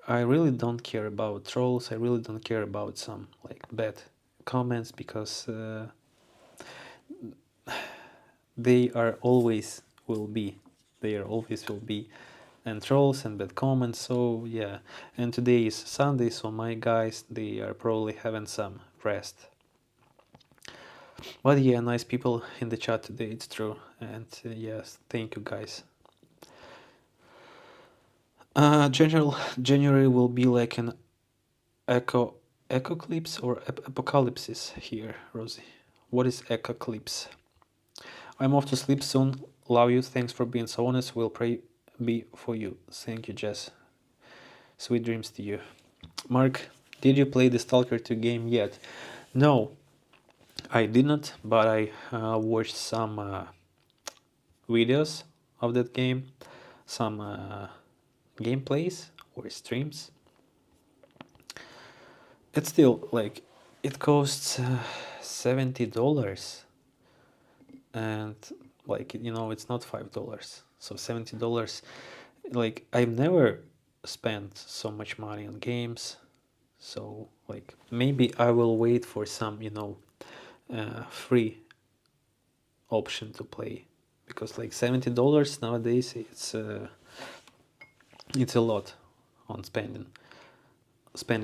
I really don't care about trolls. I really don't care about some like bad comments because they are always will be. They are always will be, and trolls and bad comments. So yeah, and today is Sunday, so my guys, they are probably having some rest. But yeah, nice people in the chat today. It's true, and yes, thank you guys. General January will be like an echo eclipse or apocalypse here, Rosie. What is eclipse? I'm off to sleep soon. Love you. Thanks for being so honest. Will pray be for you. Thank you, Jess. Sweet dreams to you. Mark, did you play the Stalker 2 game yet? No, I did not, but I watched some videos of that game, some gameplays or streams. It's still like it costs $70, and like it's not $5, so $70. Like I've never spent so much money on games, so like maybe I will wait for some free option to play, because like $70 nowadays it's a lot on spending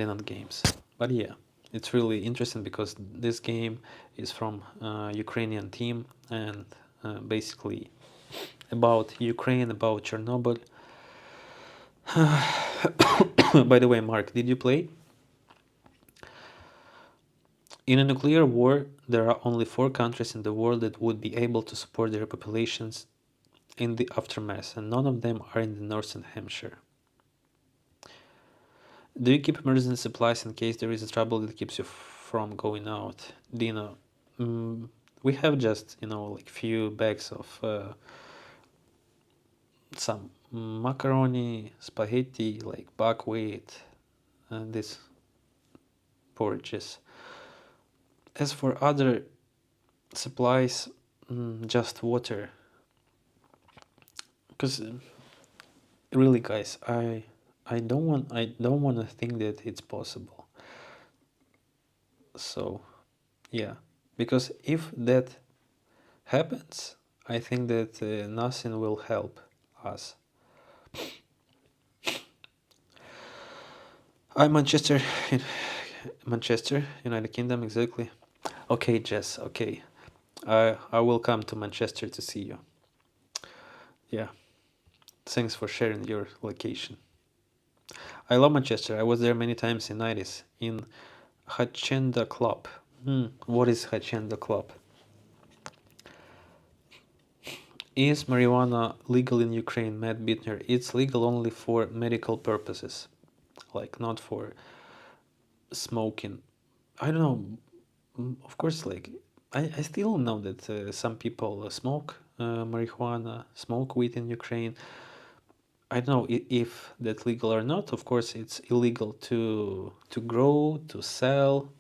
on games. But yeah, it's really interesting because this game is from Ukrainian team, and basically about Ukraine, about Chernobyl. By the way, Mark, did you play? In a nuclear war, there are only 4 countries in the world that would be able to support their populations in the aftermath, and none of them are in the Northern Hemisphere. Do you keep emergency supplies in case there is a trouble that keeps you from going out? Dino, we have just like few bags of some macaroni, spaghetti, like buckwheat, and these porridges. As for other supplies, just water. Because really, guys, I don't want to think that it's possible. So yeah, because if that happens, I think that nothing will help us. I'm Manchester, United Kingdom, exactly. Okay, Jess. Okay, I will come to Manchester to see you. Yeah, thanks for sharing your location. I love Manchester. I was there many times in 90s in Hacienda Club. What is Hacienda Club? Is marijuana legal in Ukraine, Matt Bittner? It's legal only for medical purposes, like not for smoking. I don't know. Of course, like I still know that some people smoke marijuana, smoke weed in Ukraine. I don't know if that's legal or not. Of course, it's illegal to grow, to sell.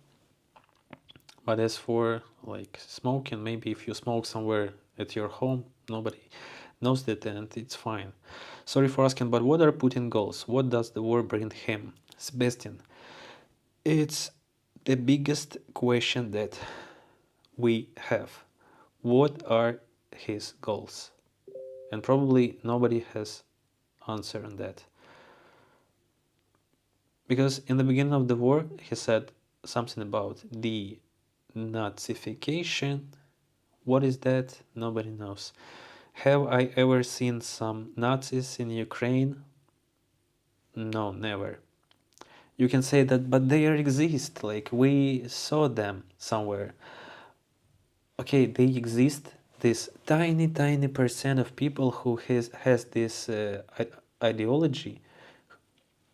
But as for like smoking, maybe if you smoke somewhere at your home, nobody knows that, and it's fine. Sorry for asking, but what are Putin goals? What does the war bring him? Sebastian, it's the biggest question that we have. What are his goals? And probably nobody has answer on that. Because in the beginning of the war, he said something about the Nazification. What is that? Nobody knows. Have I ever seen some Nazis in Ukraine? No, never. You can say that, but they exist. Like we saw them somewhere. Okay, they exist. This tiny, tiny percent of people who has this ideology,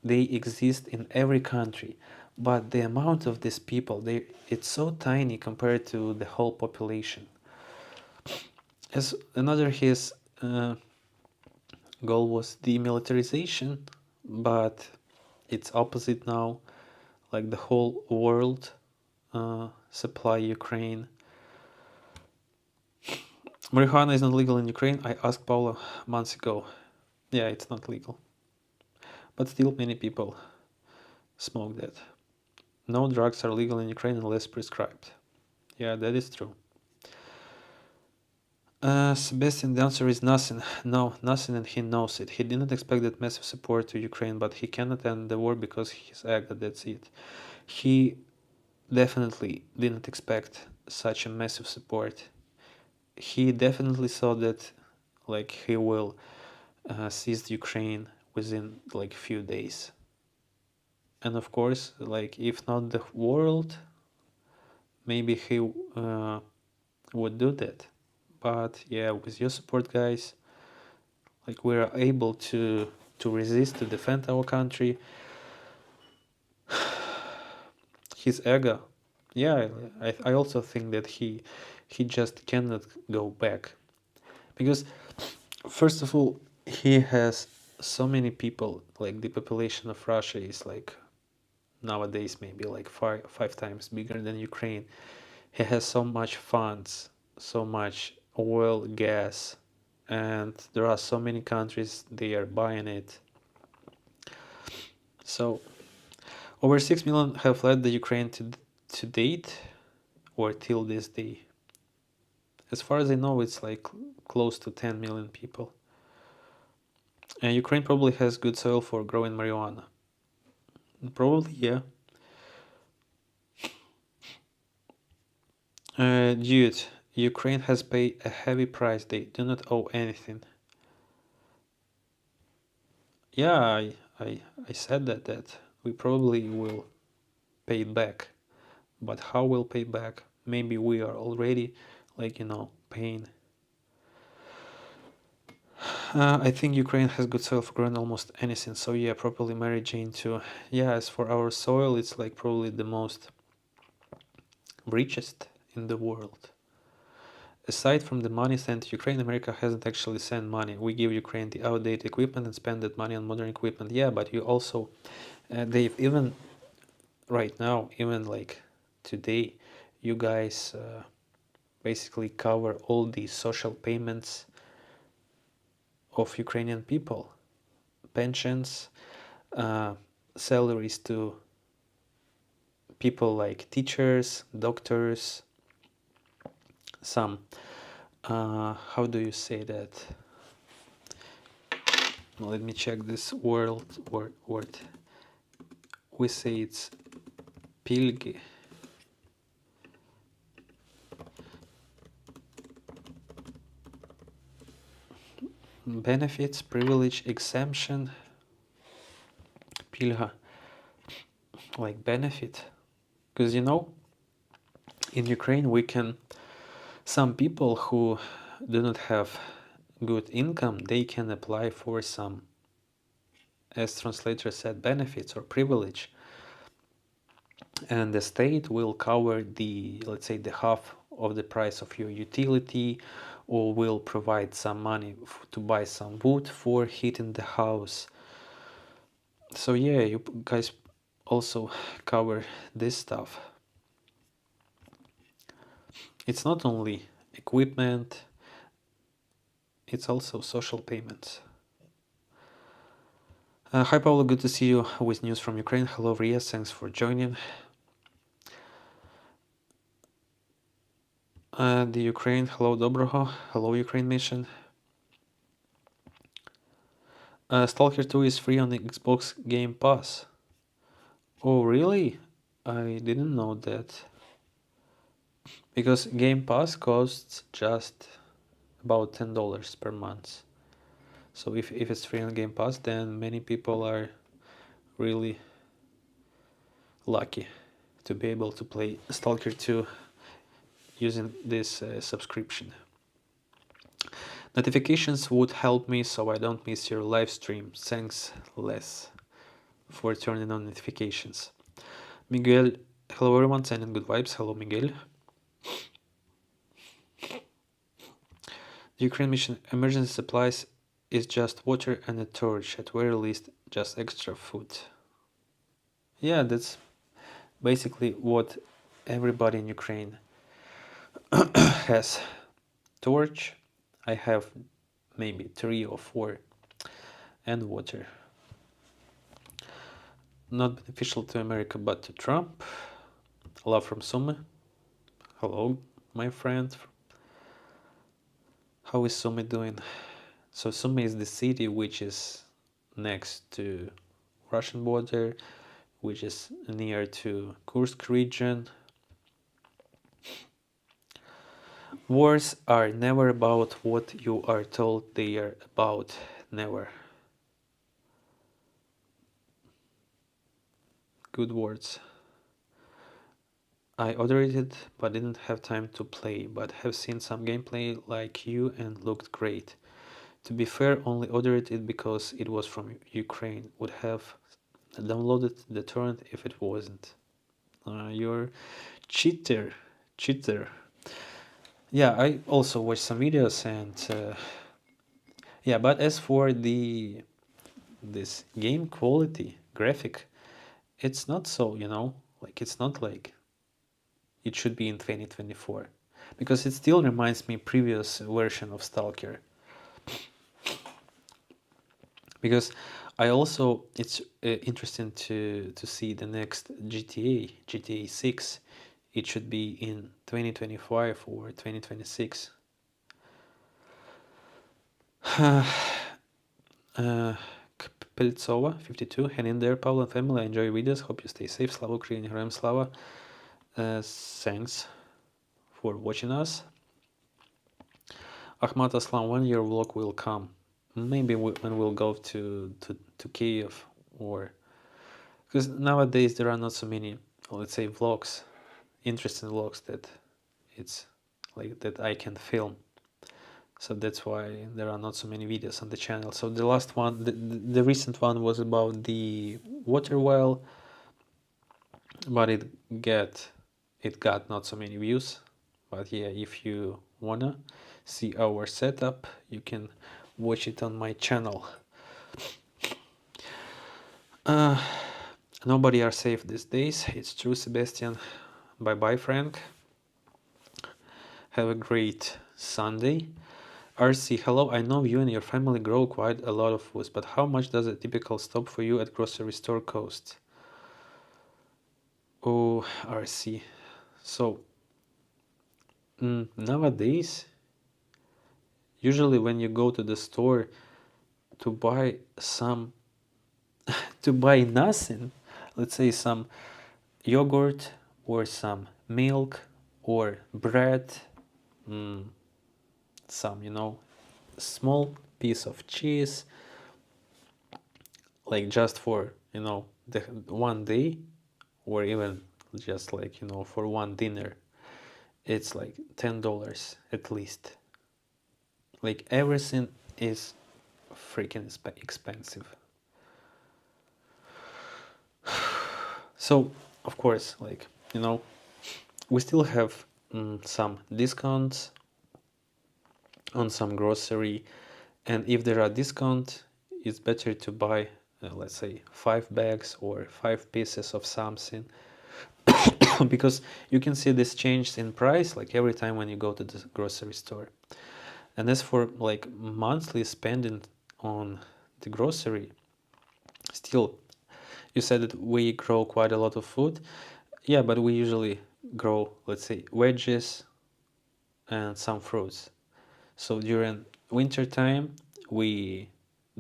they exist in every country. But the amount of these people, it's so tiny compared to the whole population. As another his goal was demilitarization, but it's opposite now. Like the whole world supply Ukraine. Marijuana is not legal in Ukraine. I asked Paula months ago. Yeah, it's not legal. But still many people smoke that. No drugs are legal in Ukraine unless prescribed. Yeah, that is true. Sebastian, the answer is nothing. No, nothing, and he knows it. He didn't expect that massive support to Ukraine, but he cannot end the war because he's acted. That's it. He definitely didn't expect such a massive support. He definitely thought that, like, he will seize Ukraine within like few days. And of course, like if not the world, maybe he would do that. But yeah, with your support, guys, like we're able to resist, to defend our country. His ego, yeah, I also think that he just cannot go back, because first of all, he has so many people. Like the population of Russia is like nowadays maybe like five times bigger than Ukraine. He has so much funds, so much oil, gas, and there are so many countries they are buying it. So over 6 million have fled the Ukraine to date, or till this day. As far as I know, it's like close to 10 million people. And Ukraine probably has good soil for growing marijuana. Probably, yeah. Dude, Ukraine has paid a heavy price. They do not owe anything. Yeah, I said that we probably will pay it back. But how we'll pay back? Maybe we are already, like, paying. I think Ukraine has good soil for growing almost anything. So yeah, probably Mary Jane too. Yeah, as for our soil, it's like probably the most richest in the world. Aside from the money sent to Ukraine, America hasn't actually sent money. We give Ukraine the outdated equipment and spend that money on modern equipment. Yeah, but you also, they've even right now, even like today, you guys basically cover all the social payments of Ukrainian people, pensions, uh, salaries to people like teachers, doctors, some, how do you say that? Let me check this word. We say it's pilgi. Benefits, privilege, exemption, pilga, like benefit. Because in Ukraine some people who do not have good income, they can apply for some, as translator said, benefits or privilege. And the state will cover let's say, the half of the price of your utility, or will provide some money to buy some wood for heating the house. So yeah, you guys also cover this stuff. It's not only equipment, it's also social payments. Hi Paolo, good to see you with news from Ukraine. Hello Ria, thanks for joining. The Ukraine, hello Dobroho, hello Ukraine mission. Stalker 2 is free on the Xbox Game Pass. Oh really? I didn't know that. Because Game Pass costs just about $10 per month. So if it's free on Game Pass, then many people are really lucky to be able to play Stalker 2 using this subscription. Notifications would help me so I don't miss your live stream. Thanks, Les, for turning on notifications. Miguel, hello everyone, sending good vibes. Hello, Miguel. The Ukraine mission emergency supplies is just water and a torch, at very least just extra food. Yeah, that's basically what everybody in Ukraine has. Torch, I have maybe 3 or 4, and water. Not beneficial to America but to Trump. Love from Summe. Hello, my friend. How is Sumy doing? So Sumy is the city which is next to Russian border, which is near to Kursk region. Wars are never about what you are told they are about. Never. Good words. I ordered it but didn't have time to play, but have seen some gameplay like you and looked great. To be fair, only ordered it because it was from Ukraine. Would have downloaded the torrent if it wasn't. You're cheater, cheater. Yeah, I also watched some videos and yeah, but as for this game quality graphic, it's not so, like it's not like it should be in 2024 because it still reminds me previous version of Stalker. Because I also it's interesting to see the next GTA 6. It should be in 2025 or 2026. Peltsova 52, hang in there, Paul and family. I enjoy videos. Hope you stay safe. Slava Ukraine, Ram Slava. Thanks for watching us. Ahmad Aslam, when your vlog will come? Maybe when we'll go to Kyiv, or because nowadays there are not so many, let's say, vlogs, interesting vlogs that it's like that I can film. So that's why there are not so many videos on the channel. So the last one, the recent one was about the water well, but it got not so many views. But yeah, if you wanna see our setup, you can watch it on my channel. Nobody are safe these days. It's true, Sebastian. Bye bye, Frank. Have a great Sunday. RC, hello. I know you and your family grow quite a lot of food, but how much does a typical stop for you at grocery store cost? Oh, RC. So nowadays, usually when you go to the store to buy to buy nothing, let's say some yogurt or some milk or bread, some, small piece of cheese, like just for, the one day, or even just like, for one dinner, it's like $10 at least. Like everything is freaking expensive. So, of course, like, we still have some discounts on some grocery, and if there are discounts, it's better to buy, let's say, 5 bags or 5 pieces of something, because you can see this change in price like every time when you go to the grocery store. And as for like monthly spending on the grocery, still, you said that we grow quite a lot of food. Yeah, but we usually grow, let's say, veggies and some fruits. So during winter time, we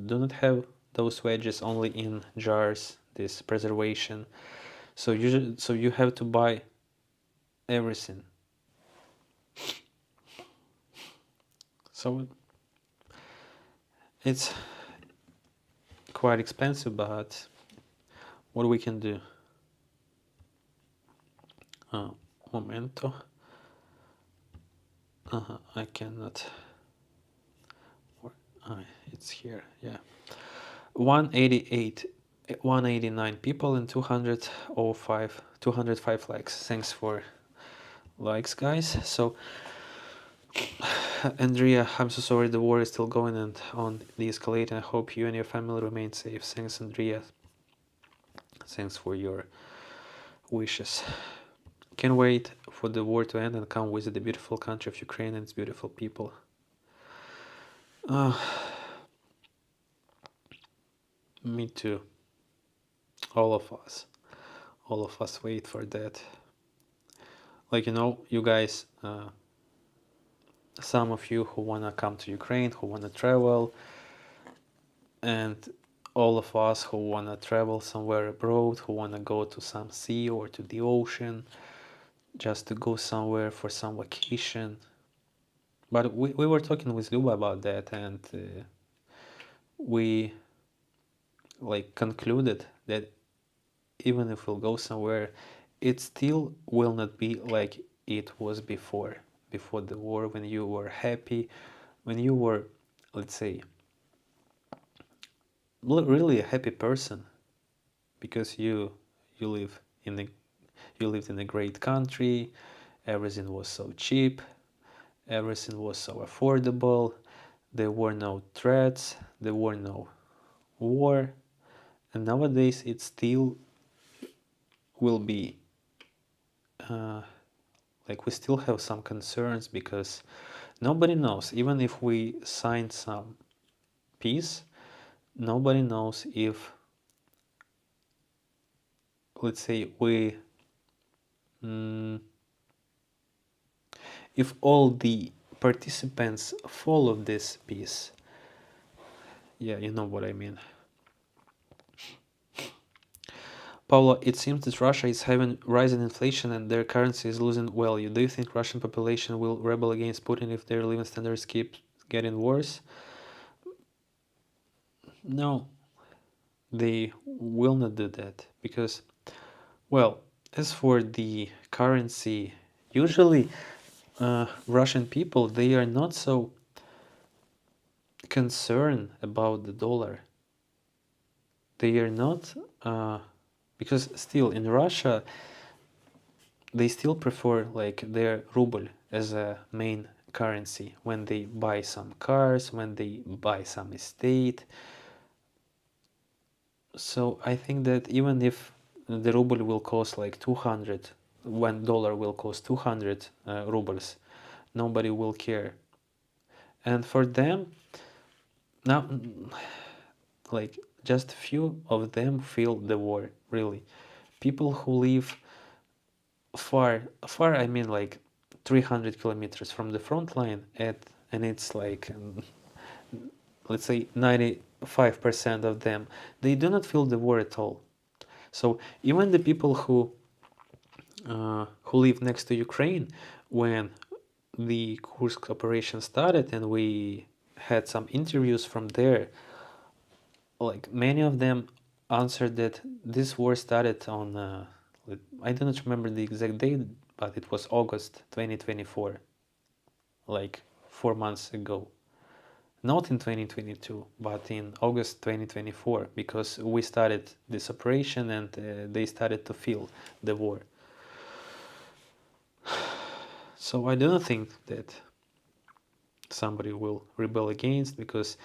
do not have those veggies, only in jars, this preservation. So you have to buy everything. So it's quite expensive, but what we can do? Momento. I cannot. It's here. Yeah. 188, 189 people and 205 likes. Thanks for likes, guys. So Andrea, I'm so sorry the war is still going and on the escalating. I hope you and your family remain safe. Thanks, Andrea. Thanks for your wishes. Can't wait for the war to end and come visit the beautiful country of Ukraine and its beautiful people. Me too. All of us wait for that. Like, you guys, some of you who wanna come to Ukraine, who wanna travel, and all of us who wanna travel somewhere abroad, who wanna go to some sea or to the ocean, just to go somewhere for some vacation. But we were talking with Luba about that, and we like concluded that even if we'll go somewhere, it still will not be like it was before the war, when you were happy, when you were, let's say, really a happy person, because you live in a you lived in a great country, everything was so cheap, everything was so affordable, there were no threats, there were no war. And nowadays it still will be like we still have some concerns, because nobody knows, even if we signed some peace, nobody knows if, let's say, if all the participants follow this peace. Yeah, you know what I mean. Paula, it seems that Russia is having rising inflation and their currency is losing value. Do you think Russian population will rebel against Putin if their living standards keep getting worse? No, they will not do that, because, well, as for the currency, usually Russian people, they are not so concerned about the dollar. They are not, because still in Russia, they still prefer like their ruble as a main currency when they buy some cars, when they buy some estate. So I think that even if the ruble will cost like 200, $1 will cost 200 rubles, nobody will care. And for them, now, like just few of them feel the war, really. People who live far, I mean like 300 kilometers from the front line, and it's like, let's say 95% of them, they do not feel the war at all. So even the people who live next to Ukraine, when the Kursk operation started and we had some interviews from there, like many of them answered that this war started on, I do not remember the exact date, but it was August 2024, like 4 months ago. Not in 2022, but in August 2024, because we started this operation and they started to feel the war. So I do not think that somebody will rebel against, because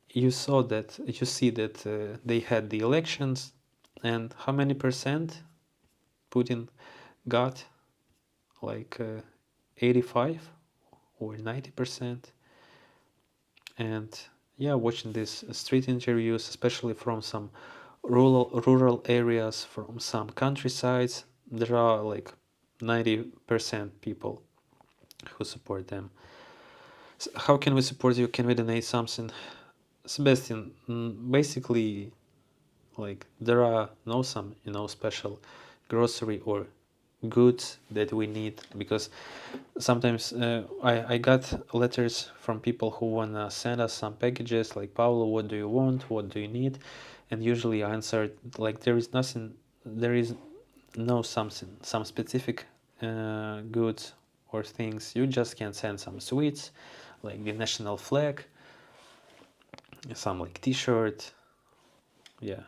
you see that they had the elections, and how many percent Putin got? Like 85 or 90%. And yeah, watching these street interviews, especially from some rural areas, from some countrysides, there are like 90% people who support them. So how can we support you? Can we donate something? Sebastian, basically, like there are no some special grocery or goods that we need, because sometimes I got letters from people who wanna send us some packages, like, Paulo, what do you want, what do you need? And usually I answered like there is no some specific goods or things. You just can send some sweets, like the national flag, some like t-shirt. Yeah.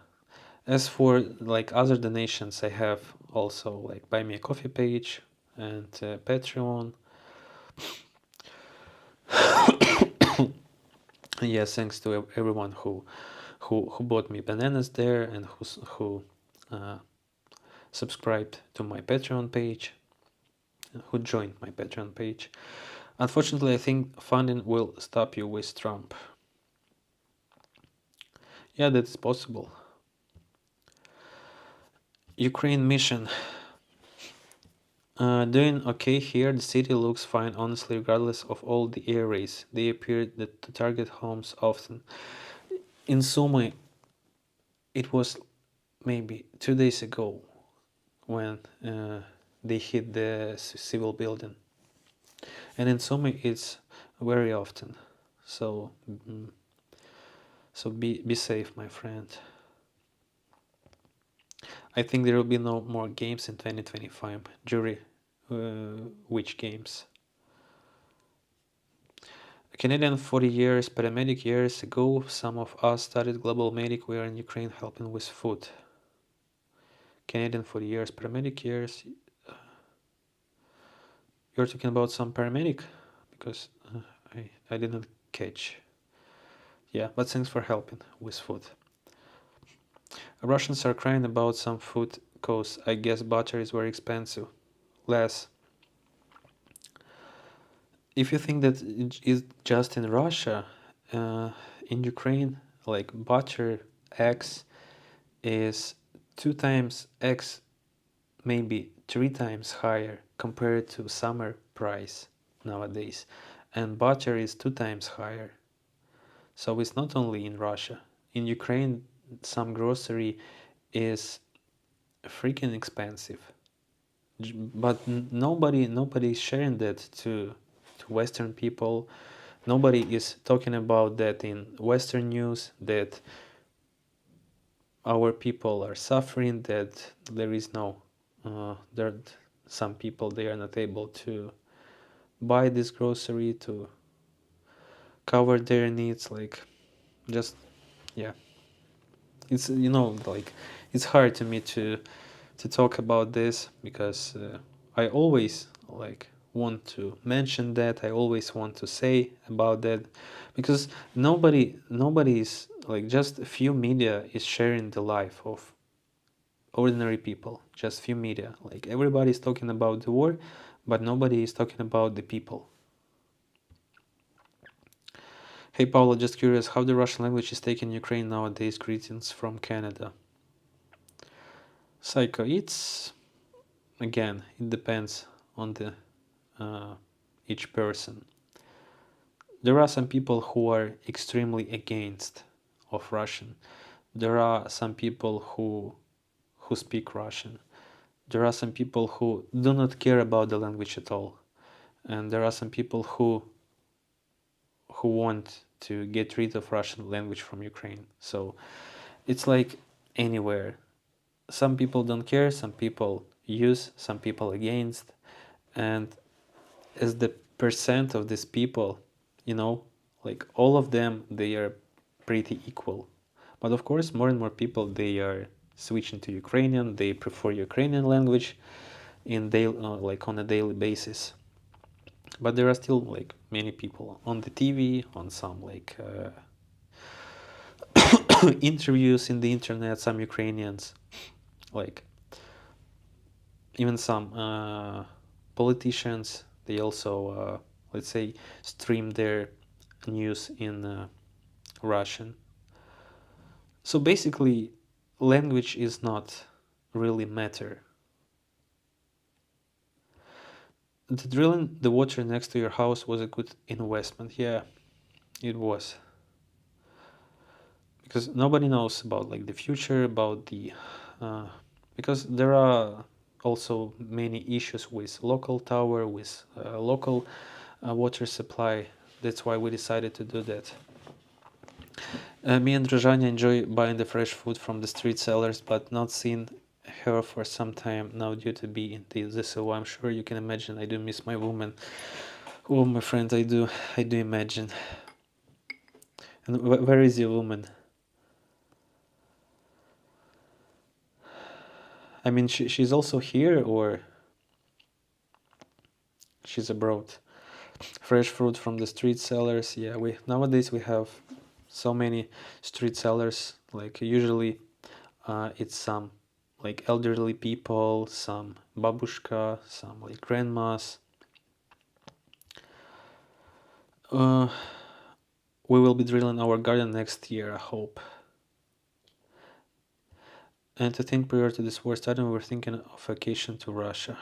As for like other donations, I have also like Buy Me a Coffee page and Patreon. Yes, thanks to everyone who bought me bananas there, and who uh, subscribed to my Patreon page, who joined my Patreon page. Unfortunately, I think funding will stop you with Trump. Yeah, that's possible. Ukraine mission. Doing okay here. The city looks fine, honestly, regardless of all the air raids. They appear to target homes often. In Sumy, it was maybe 2 days ago when they hit the civil building. And in Sumy, it's very often. So, so be safe, my friend. I think there will be no more games in 2025. Jury, which games? A Canadian 40 years, paramedic years ago, some of us studied global medic. We are in Ukraine helping with food. Canadian 40 years, paramedic years. You're talking about some paramedic? Because I didn't catch. Yeah, but thanks for helping with food. Russians are crying about some food costs. I guess butter is very expensive. Less. If you think that it's just in Russia, in Ukraine, like butter, eggs is 2 times eggs, maybe 3 times higher compared to summer price nowadays, and butter is 2 times higher. So it's not only in Russia. In Ukraine, some grocery is freaking expensive, but nobody is sharing that to Western people. Nobody is talking about that in Western news, that our people are suffering, that there is no there some people, they are not able to buy this grocery to cover their needs. Like, just, yeah, it's, like, it's hard to me to talk about this, because I always like want to mention that, I always want to say about that, because nobody is like, just a few media is sharing the life of ordinary people, just few media. Like, everybody is talking about the war, but nobody is talking about the people. Hey Paolo, just curious how the Russian language is taken in Ukraine nowadays. Greetings from Canada. Psycho, it's, again, it depends on the each person. There are some people who are extremely against of Russian. There are some people who speak Russian. There are some people who do not care about the language at all. And there are some people who want to get rid of Russian language from Ukraine. So it's like anywhere. Some people don't care, some people use, some people against. And as the percent of these people, like, all of them, they are pretty equal. But of course, more and more people, they are switching to Ukrainian, they prefer Ukrainian language in like on a daily basis. But there are still like many people on the TV, on some like interviews in the internet, some Ukrainians, like even some politicians, they also let's say stream their news in Russian. So basically, language is not really matter. The drilling the water next to your house was a good investment. Yeah, it was. Because nobody knows about like the future, about the because there are also many issues with local tower, with local water supply. That's why we decided to do that. Me and Rajanya enjoy buying the fresh food from the street sellers, but not seen her for some time now due to be in the so I'm sure you can imagine I do miss my woman. Oh, my friend, I do imagine. And where is your woman? I mean, she's also here, or she's abroad? Fresh fruit from the street sellers. Yeah, we nowadays we have so many street sellers. Like, usually it's some like elderly people, some babushka, some like grandmas. We will be drilling our garden next year, I hope. And to think, prior to this war starting, we were thinking of vacation to Russia.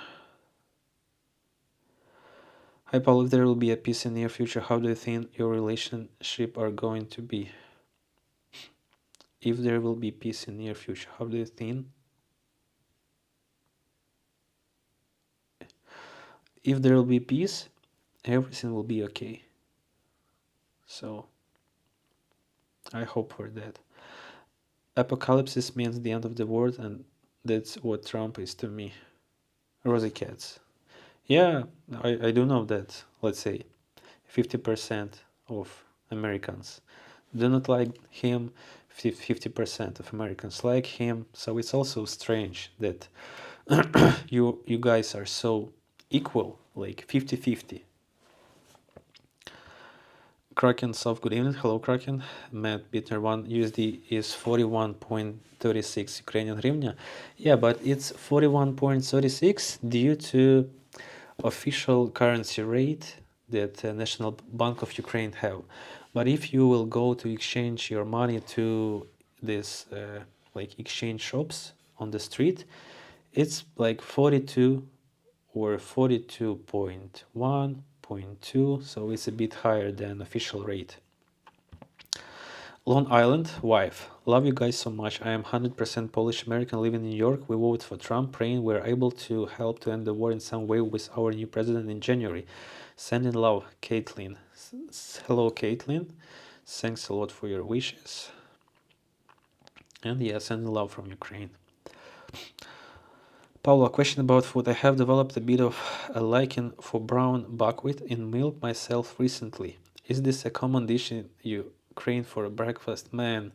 Hi Paul, if there will be a peace in the near future, how do you think your relationship are going to be? If there will be peace in the near future, how do you think? If there will be peace, everything will be okay. So I hope for that. Apocalypse means the end of the world, and That's what Trump is to me. Rosy cats. Yeah, I do know that, let's say, 50% of Americans do not like him, 50% of Americans like him. So it's also strange that you guys are so equal, like 50-50. Kraken Soft, good evening. Hello, Kraken. Matt Bittner 1 USD is 41.36 Ukrainian hryvnia. Yeah, but it's 41.36 due to official currency rate that National Bank of Ukraine have. But if you will go to exchange your money to this like exchange shops on the street, it's like 42 or 42.1, 0.2, so it's a bit higher than official rate. Long Island, wife. Love you guys so much. I am 100% Polish American living in New York. We voted for Trump, praying we're able to help to end the war in some way with our new president in January. Sending love, Caitlin. Hello, Caitlin. Thanks a lot for your wishes. And yeah, sending love from Ukraine. Paula, question about food. I have developed a bit of a liking for brown buckwheat in milk myself recently. Is this a common dish in Ukraine for breakfast? Man,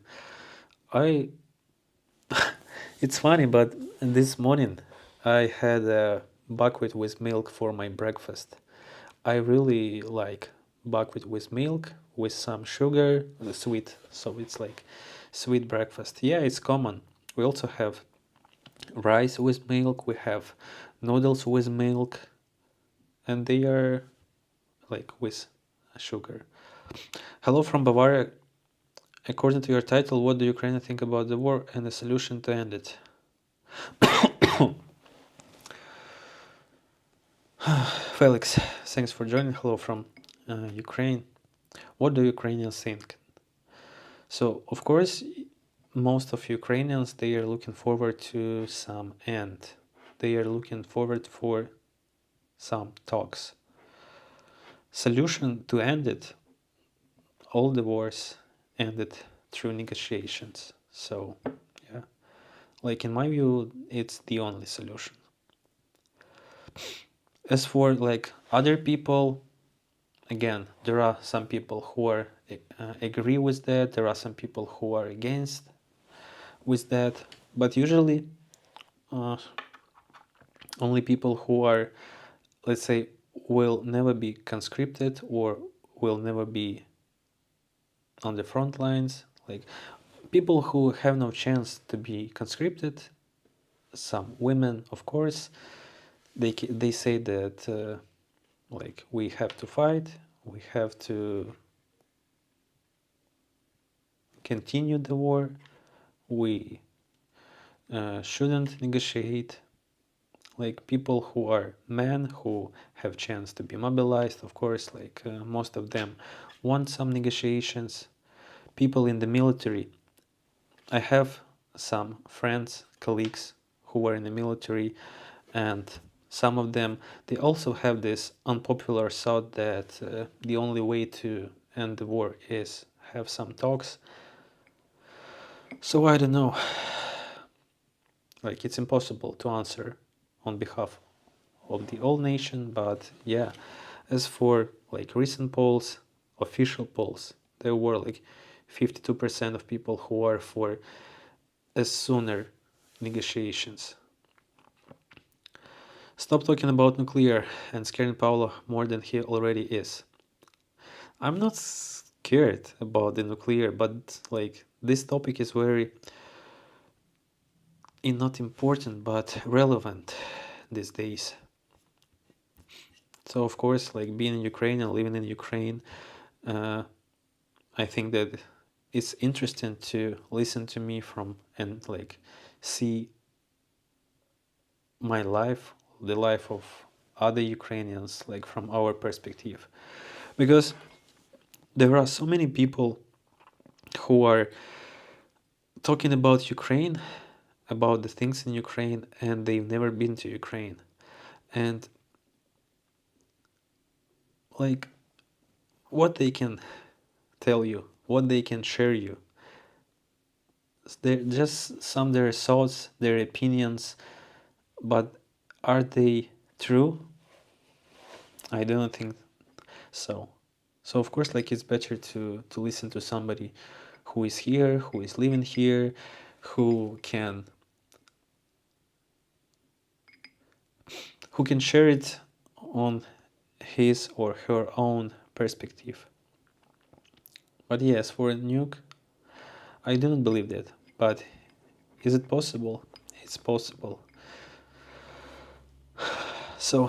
I it's funny, but this morning I had a buckwheat with milk for my breakfast. I really like buckwheat with milk with some sugar, sweet, so it's like sweet breakfast. Yeah, it's common. We also have rice with milk, we have noodles with milk, and they are like with sugar. Hello from Bavaria. According to your title, what do Ukrainians think about the war and the solution to end it? Felix, thanks for joining. Hello from Ukraine. What do Ukrainians think? So, of course, most of Ukrainians, they are looking forward to some end. They are looking forward for some talks. Solution to end it, all the wars ended through negotiations. So, yeah, like in my view, it's the only solution. As for like other people, again, there are some people who are agree with that. There are some people who are against with that. But usually, only people who are, let's say, will never be conscripted or will never be on the front lines, like people who have no chance to be conscripted, some women, of course, they say that like we have to fight, we have to continue the war, we shouldn't negotiate. Like people who are men who have chance to be mobilized, of course, like most of them want some negotiations. People in the military, I have some friends, colleagues who were in the military, and some of them, they also have this unpopular thought that the only way to end the war is have some talks. So I don't know, like it's impossible to answer on behalf of the whole nation, but yeah, as for like recent polls, official polls, there were like 52% of people who are for as sooner negotiations. Stop talking about nuclear and scaring Paulo more than he already is. I'm not scared about the nuclear, but like this topic is very not important but relevant these days. So of course, like being in Ukraine and living in Ukraine, I think that it's interesting to listen to me from and like see my life, the life of other Ukrainians, like from our perspective, because there are so many people who are talking about Ukraine, about the things in Ukraine, and they've never been to Ukraine, and like what they can tell you, what they can share you, they're just some their thoughts, their opinions, but are they true? I don't think so. So of course, like, it's better to listen to somebody who is here, who is living here, who can share it on his or her own perspective. But yes, for a nuke, I don't believe that. But is it possible? It's possible. So